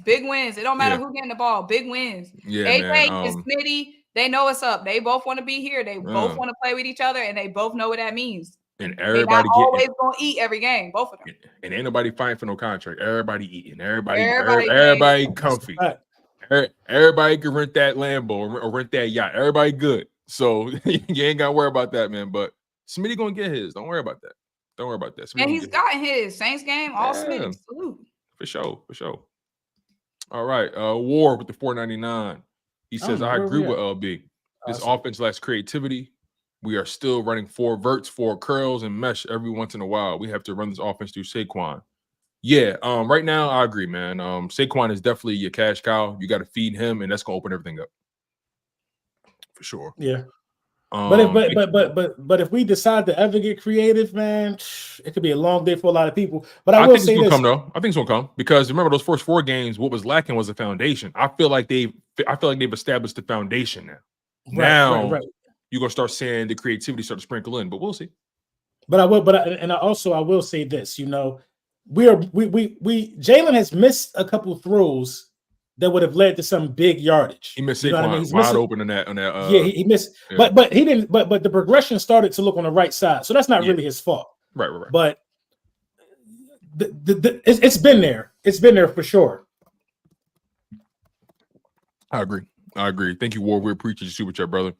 big wins. It don't matter who getting the ball. Big wins. Yeah, AJ and Smitty, they know what's up. They both want to be here. They both want to play with each other, and they both know what that means. And everybody always gonna eat every game, both of them. And ain't nobody fighting for no contract. Everybody eating. Everybody comfy. Everybody can rent that Lambo or rent that yacht. Everybody good. So you ain't gotta worry about that, man. But Smitty gonna get his. Don't worry about that. Smitty and he's gotten his Saints game. All Smitty. Salute. For sure. All right. War with the 499 He says, know, I where agree we with at? LB. This Awesome. offense lacks creativity. We are still running 4 verts, 4 curls, and mesh every once in a while. We have to run this offense through Saquon. Yeah, right now I agree, man. Saquon is definitely your cash cow. You got to feed him, and that's gonna open everything up for sure. Yeah. But if we decide to ever get creative, man, it could be a long day for a lot of people. But I will think say it's gonna this. come though. I think it's gonna come because remember those first 4 games, what was lacking was a foundation. I feel like they've established the foundation now. Right. You're gonna start seeing the creativity start to sprinkle in, but we'll see. But I will say this, you know, Jalen has missed a couple throws that would have led to some big yardage. He missed Saquon, you know what I mean? He's Wide missing, open on that. Yeah, he missed, yeah. but he didn't. But the progression started to look on the right side, so that's not really his fault. Right. But it's been there. It's been there for sure. I agree. Thank you, Ward. We appreciate you, super chat, brother.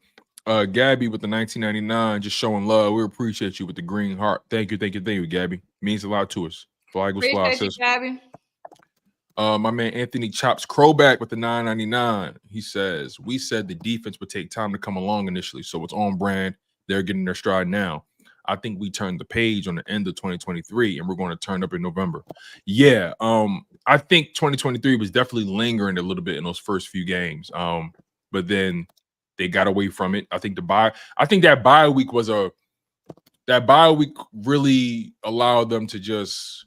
Gabby with the 1999, just showing love. We appreciate you with the green heart. Thank you, Gabby. Means a lot to us. Flag was fly, sis. Gabby. My man Anthony Chops Crowback with the 999. He says, we said the defense would take time to come along initially, so it's on brand. They're getting their stride now. I think we turned the page on the end of 2023, and we're going to turn up in November. Yeah, I think 2023 was definitely lingering a little bit in those first few games. But then they got away from it. I think that bye week really allowed them to just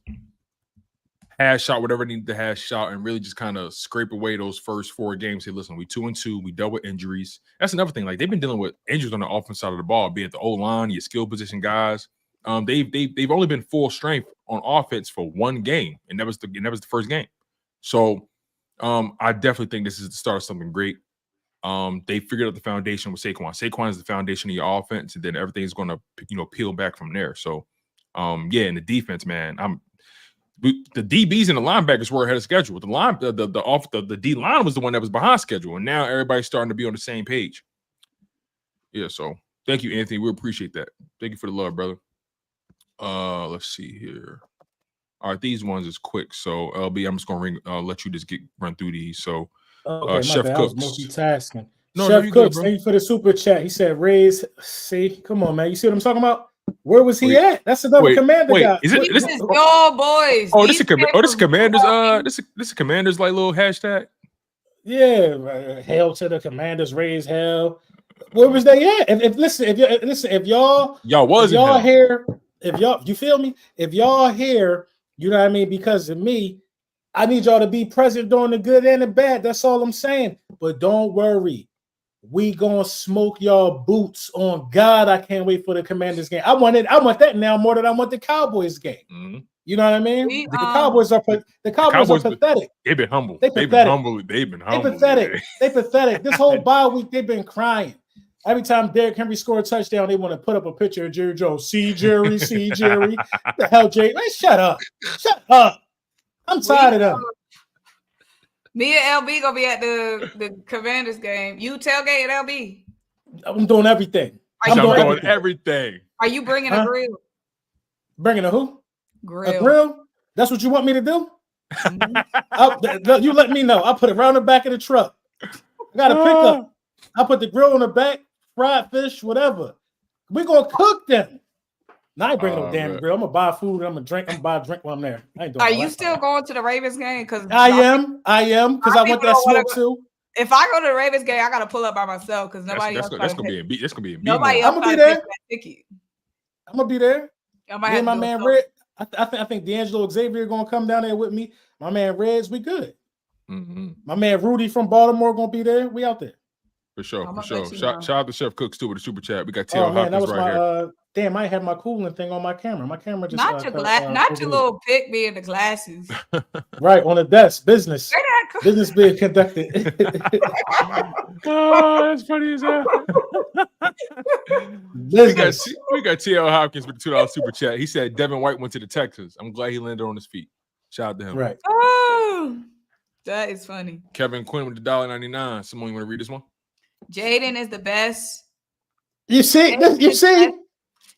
hash out whatever they needed to hash out and really just kind of scrape away those first 4 games. Say, listen, we 2-2. We dealt with injuries. That's another thing. Like they've been dealing with injuries on the offense side of the ball, be it the O-line, your skill position guys. They've only been full strength on offense for 1 game, and that was the first game. So I definitely think this is the start of something great. They figured out the foundation with Saquon. Saquon is the foundation of your offense, and then everything's going to peel back from there. So yeah, in the defense, man, the DBs and the linebackers were ahead of schedule. The D line was the one that was behind schedule, and now everybody's starting to be on the same page. Yeah, so thank you, Anthony. We appreciate that. Thank you for the love, brother. Let's see here. All right, these ones is quick. So LB, I'm just gonna let you just run through these. So Chef Cooks. I was multitasking. No, Chef Cooks, good, thank you for the super chat. He said, "Raise, see, come on, man. You see what I'm talking about? Where was he at? That's another commander guy. This is your boys. This is commanders. This is commanders like little hashtag. Yeah, hail to the commanders. Raise hell. Where was they at? If y'all here, you feel me? If y'all here, you know what I mean? Because of me, I need y'all to be present during the good and the bad. That's all I'm saying. But don't worry. We gonna smoke y'all boots on God. I can't wait for the Commanders game. I want that now more than I want the Cowboys game. Mm-hmm. You know what I mean? The Cowboys are pathetic. They've been humble. They've been humble. They're pathetic. They're pathetic. This whole bye week, they've been crying. Every time Derrick Henry scored a touchdown, they want to put up a picture of Jerry Jones. See Jerry. What the hell, Jerry? Man, shut up. I'm tired of them. Me and LB gonna be at the Commanders game. You tailgate at LB. I'm doing everything. I'm doing everything. Are you bringing a grill? Bringing a who? Grill. A grill? That's what you want me to do? Mm-hmm. You let me know. I'll put it around the back of the truck. I got to pick up. I'll put the grill on the back, fried fish, whatever. We're going to cook them. Now I ain't bringing no damn grill. I'm going to buy food. I'm going to buy a drink while I'm there. Are you still going to the Ravens game? Because I am. Because I want that smoke too. If I go to the Ravens game, I got to pull up by myself because nobody else. That's going to be a beat. That's going to be a beat. Nobody else. I'm going to be there. I'm going to be there. Me and my man Red. I think D'Angelo Xavier going to come down there with me. My man Reds, we good. Mm-hmm. My man Rudy from Baltimore going to be there. We out there. For sure. Shout out to Chef Cooks too with the super chat. We got T.L. Hopkins here. Damn, I had my cooling thing on my camera. My camera just not your little pick me in the glasses. Right on the desk, business being conducted. Oh, that's funny as hell. We got T.L. Hopkins with the $2 super chat. He said Devin White went to the Texans. I'm glad he landed on his feet. Shout out to him. Right. Oh, that is funny. Kevin Quinn with the $1.99. Symone, you want to read this one? Jaden is the best. You see?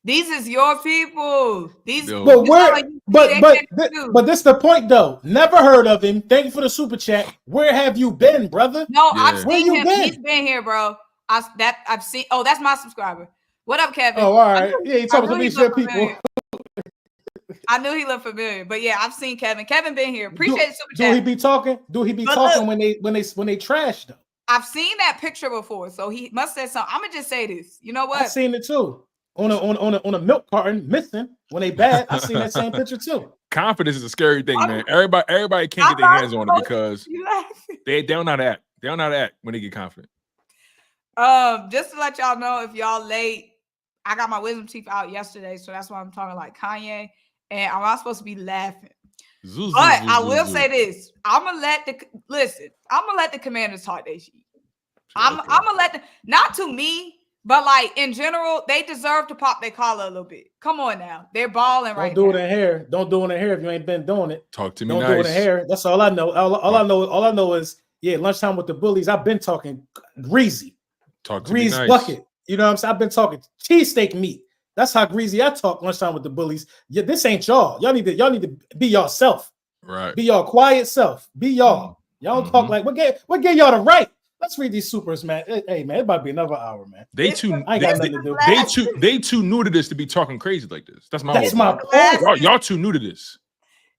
These is your people. These but where But this the point though. Never heard of him. Thank you for the super chat. Where have you been, brother? No, Yeah. I've Where seen you him. been? He's been here, bro. I've seen. Oh, that's my subscriber. What up, Kevin? Oh, all right. Yeah, you talking to these shit people. I knew he looked familiar, but yeah, I've seen Kevin. Kevin been here. Appreciate the super chat. Do he be talking? Do he be talking when they trash though? I've seen that picture before, so he must have said something. I'm gonna just say this. You know what? I've seen it too. On a milk carton missing when they bad. I seen that same picture too. Confidence is a scary thing, man. Everybody can't get their hands on it because they don't know how to act. They don't know how to act when they get confident. Just to let y'all know, if y'all late, I got my wisdom teeth out yesterday, so that's why I'm talking like Kanye, and I'm not supposed to be laughing. But I will say this: I'm gonna let the Commanders talk their shit. I'm gonna let them, not to me, but like in general, they deserve to pop their collar a little bit. Come on now, they're balling right now. Don't do it in here. Don't do it in here if you ain't been doing it. Talk to me. Don't nice. do it in here. That's all I know. All I know is lunchtime with the bullies. I've been talking greasy. Talk to me nice. Bucket. You know what I'm saying? I've been talking cheesesteak meat. That's how greasy I talk lunchtime with the bullies. Yeah, this ain't y'all. Y'all need to be yourself. Right. Be y'all quiet self. Be y'all. Y'all don't talk like what gave y'all the right. Let's read these supers, man. Hey, man, it about to be another hour, man. They too new to this to be talking crazy like this. That's my point. Y'all too new to this.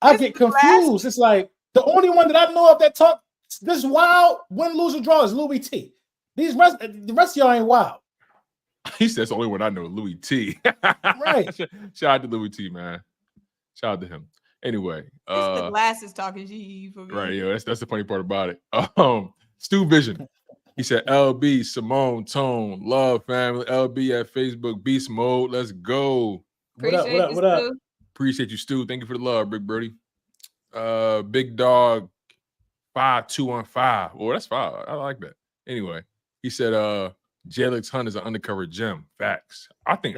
I get confused. It's like the only one that I know of that talk this wild win, lose, or draw is Louis T. The rest of y'all ain't wild. He says the only one I know, Louis T. Right. Shout out to Louis T, man. Shout out to him. Anyway, it's the glasses talking G for me. Right, yeah, that's the funny part about it. Stu Vision. He said, LB, Symone, Tone, love family, LB at Facebook, beast mode. Let's go. What up? Appreciate you, Stu. Thank you for the love, Big Birdie. Big Dog 5215. Oh, that's 5. I like that. Anyway, he said, Jalen Hunt is an undercover gem. Facts. I think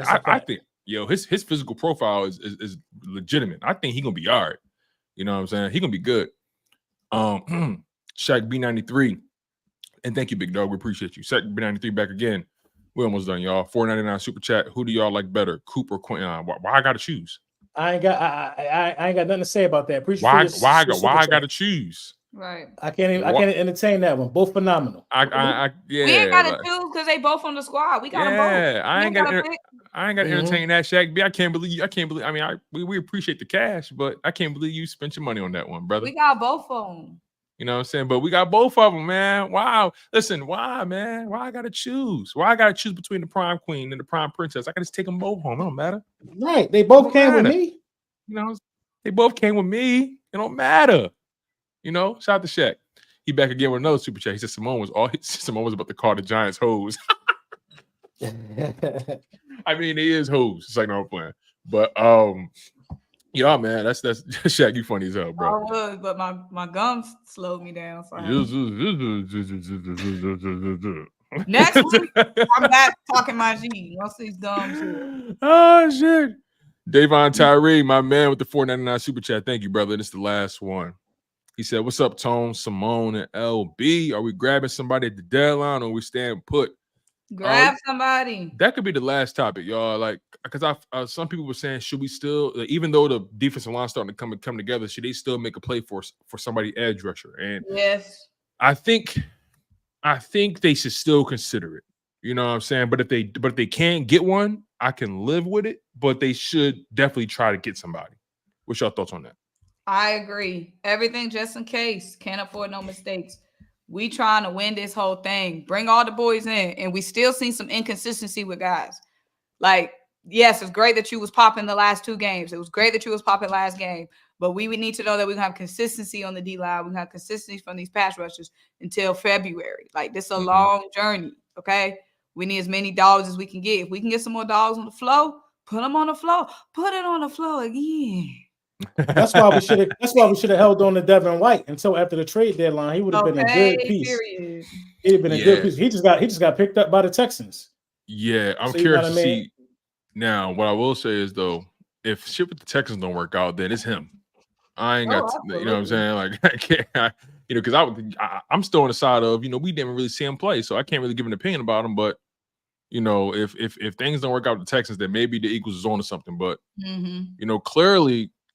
his physical profile is legitimate. I think he's gonna be all right. You know what I'm saying? He's gonna be good. Shaq B93. And thank you, Big Dog. We appreciate you. Shaq B93 back again. We almost done, y'all. $4.99 super chat. Who do y'all like better, Coop or Quentin? Why I gotta choose? I ain't got nothing to say about that. Appreciate why I gotta choose? Right. I can't entertain that one. Both phenomenal. Yeah. We ain't gotta choose because they both on the squad. We got them both. I ain't gotta entertain that, Shaq B. I can't believe. I mean, we appreciate the cash, but I can't believe you spent your money on that one, brother. We got both of them. You know what I'm saying? But we got both of them, man. Wow. Listen, why, man? Why I gotta choose? Why I gotta choose between the prime queen and the prime princess? I can just take them both home. It don't matter. Right. They both came with me. You know, they both came with me. It don't matter. You know, shout out to Shaq. He back again with another super chat. He said Symone was about to call the Giants hoes. I mean, he is hoes. It's like no plan. But yeah, man, that's Shaq. You funny as hell, bro. I was, but my gums slowed me down. So next week, I'm back talking my G. Once these gums. Oh shit. Davon Tyree, my man with the $4.99 super chat. Thank you, brother. This is the last one. He said, "What's up, Tone, Symone, and LB? Are we grabbing somebody at the deadline, or we staying put?" Grab somebody. That could be the last topic, y'all. Like, because some people were saying, should we still, even though the defensive line starting to come together, should they still make a play for somebody edge rusher? And yes, I think they should still consider it. You know what I'm saying? But if they can't get one, I can live with it. But they should definitely try to get somebody. What's your thoughts on that? I agree. Everything just in case. Can't afford no mistakes. We trying to win this whole thing. Bring all the boys in. And we still see some inconsistency with guys. Like, yes, it's great that you was popping the last 2 games. It was great that you was popping last game. But we would need to know that we're going to have consistency on the D-line. We're going to have consistency from these pass rushers until February. Like, this is a long journey, okay? We need as many dogs as we can get. If we can get some more dogs on the floor, put them on the floor. Put it on the floor again. That's why we should have held on to Devin White until after the trade deadline. He would have been a good piece. Period. He'd have been a good piece. He just got picked up by the Texans. Yeah, I'm curious to see. Now, what I will say is though, if shit with the Texans don't work out, then it's him. I ain't got, you know what I'm saying? Like, I can't, because I'm still on the side of, we didn't really see him play, so I can't really give an opinion about him. But if things don't work out with the Texans, then maybe the Eagles is on to something. But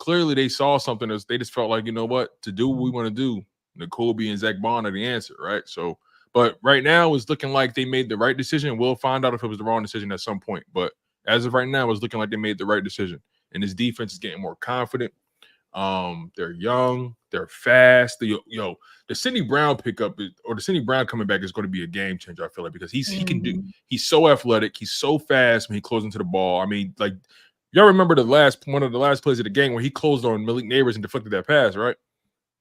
clearly they saw something. They just felt like, you know what, to do what we want to do, N'Kobe and Zach Bond are the answer, right? So, but right now it's looking like they made the right decision. We'll find out if it was the wrong decision at some point. But as of right now, it's looking like they made the right decision. And his defense is getting more confident. They're young, they're fast. The Sidney Brown pickup or the Sidney Brown coming back is going to be a game changer. I feel like because he can do. He's so athletic. He's so fast when he closes into the ball. I mean, like y'all remember one of the last plays of the game where he closed on Malik Neighbors and deflected that pass, right?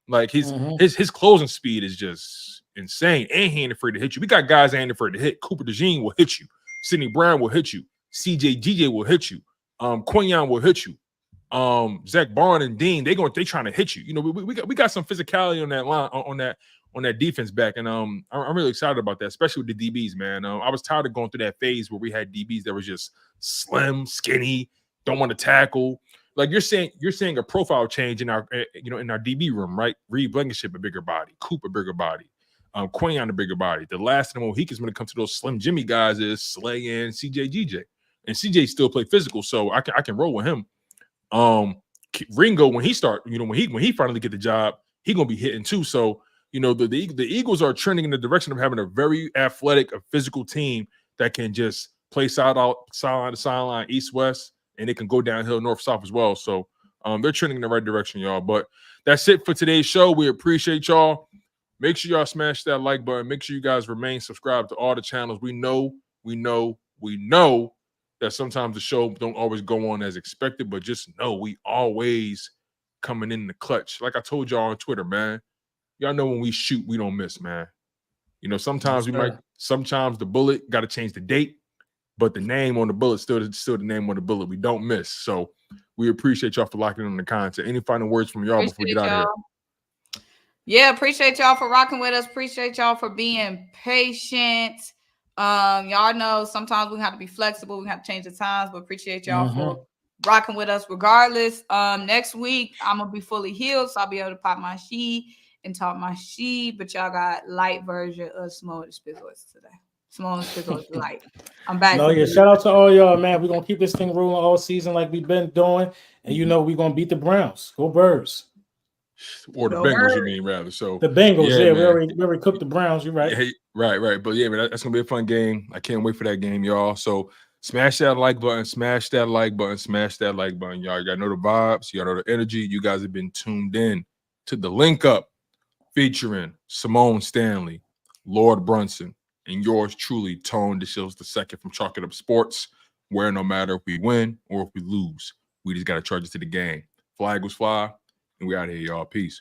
Like his closing speed is just insane, and he ain't afraid to hit you. We got guys that ain't afraid to hit. Cooper DeJean will hit you. Sidney Brown will hit you. CJ will hit you. Quinyon will hit you. Zach Barn and Dean, they trying to hit you. You know, we got some physicality on that line on that defense back, and I'm really excited about that, especially with the DBs, man. I was tired of going through that phase where we had DBs that was just slim, skinny, don't want to tackle. Like you're saying a profile change in our in our DB room, right? Reed Blankenship a bigger body, Coop a bigger body, Quinyon a bigger body. The last of the Mohicans when it comes to those slim Jimmy guys is Slay and CJ, and CJ still play physical, so I can roll with him. Ringo when he finally get the job, he gonna be hitting too. So the Eagles are trending in the direction of having a very athletic, a physical team that can just play sideline to sideline, east west, and it can go downhill north south as well. So they're trending in the right direction, y'all. But that's it for today's show. We appreciate y'all. Make sure y'all smash that like button. Make sure you guys remain subscribed to all the channels. We know that sometimes the show don't always go on as expected, but just know we always coming in the clutch. Like I told y'all on Twitter, man. Y'all know when we shoot, we don't miss, man. Sometimes sometimes the bullet got to change the date, but the name on the bullet still the name on the bullet. We don't miss. So we appreciate y'all for locking in the content. Any final words from y'all before we get out of here? Yeah, appreciate y'all for rocking with us. Appreciate y'all for being patient. Y'all know sometimes we have to be flexible. We have to change the times, but appreciate y'all for rocking with us regardless. Next week, I'm going to be fully healed, so I'll be able to pop my she and talk my she, but y'all got light version of Symone Spizzles today. Symone Spizzles light. I'm back. No, yeah, shout out to all y'all, man. We're going to keep this thing rolling all season like we've been doing, and we're going to beat the Browns. Go Birds. Or the Bengals, you mean, rather. So the Bengals, yeah, we already cooked the Browns. You're right. Yeah, right. But yeah, man, that's gonna be a fun game. I can't wait for that game, y'all. So smash that like button, smash that like button, smash that like button, y'all. You gotta know the vibes, you gotta know the energy. You guys have been tuned in to the Link Up featuring Symone Stanley, Lord Brunson, and yours truly, Tone DeShields II from Chalk It Up Sports, where no matter if we win or if we lose, we just gotta charge it to the game. Flag was fly. And we out here, y'all. Peace.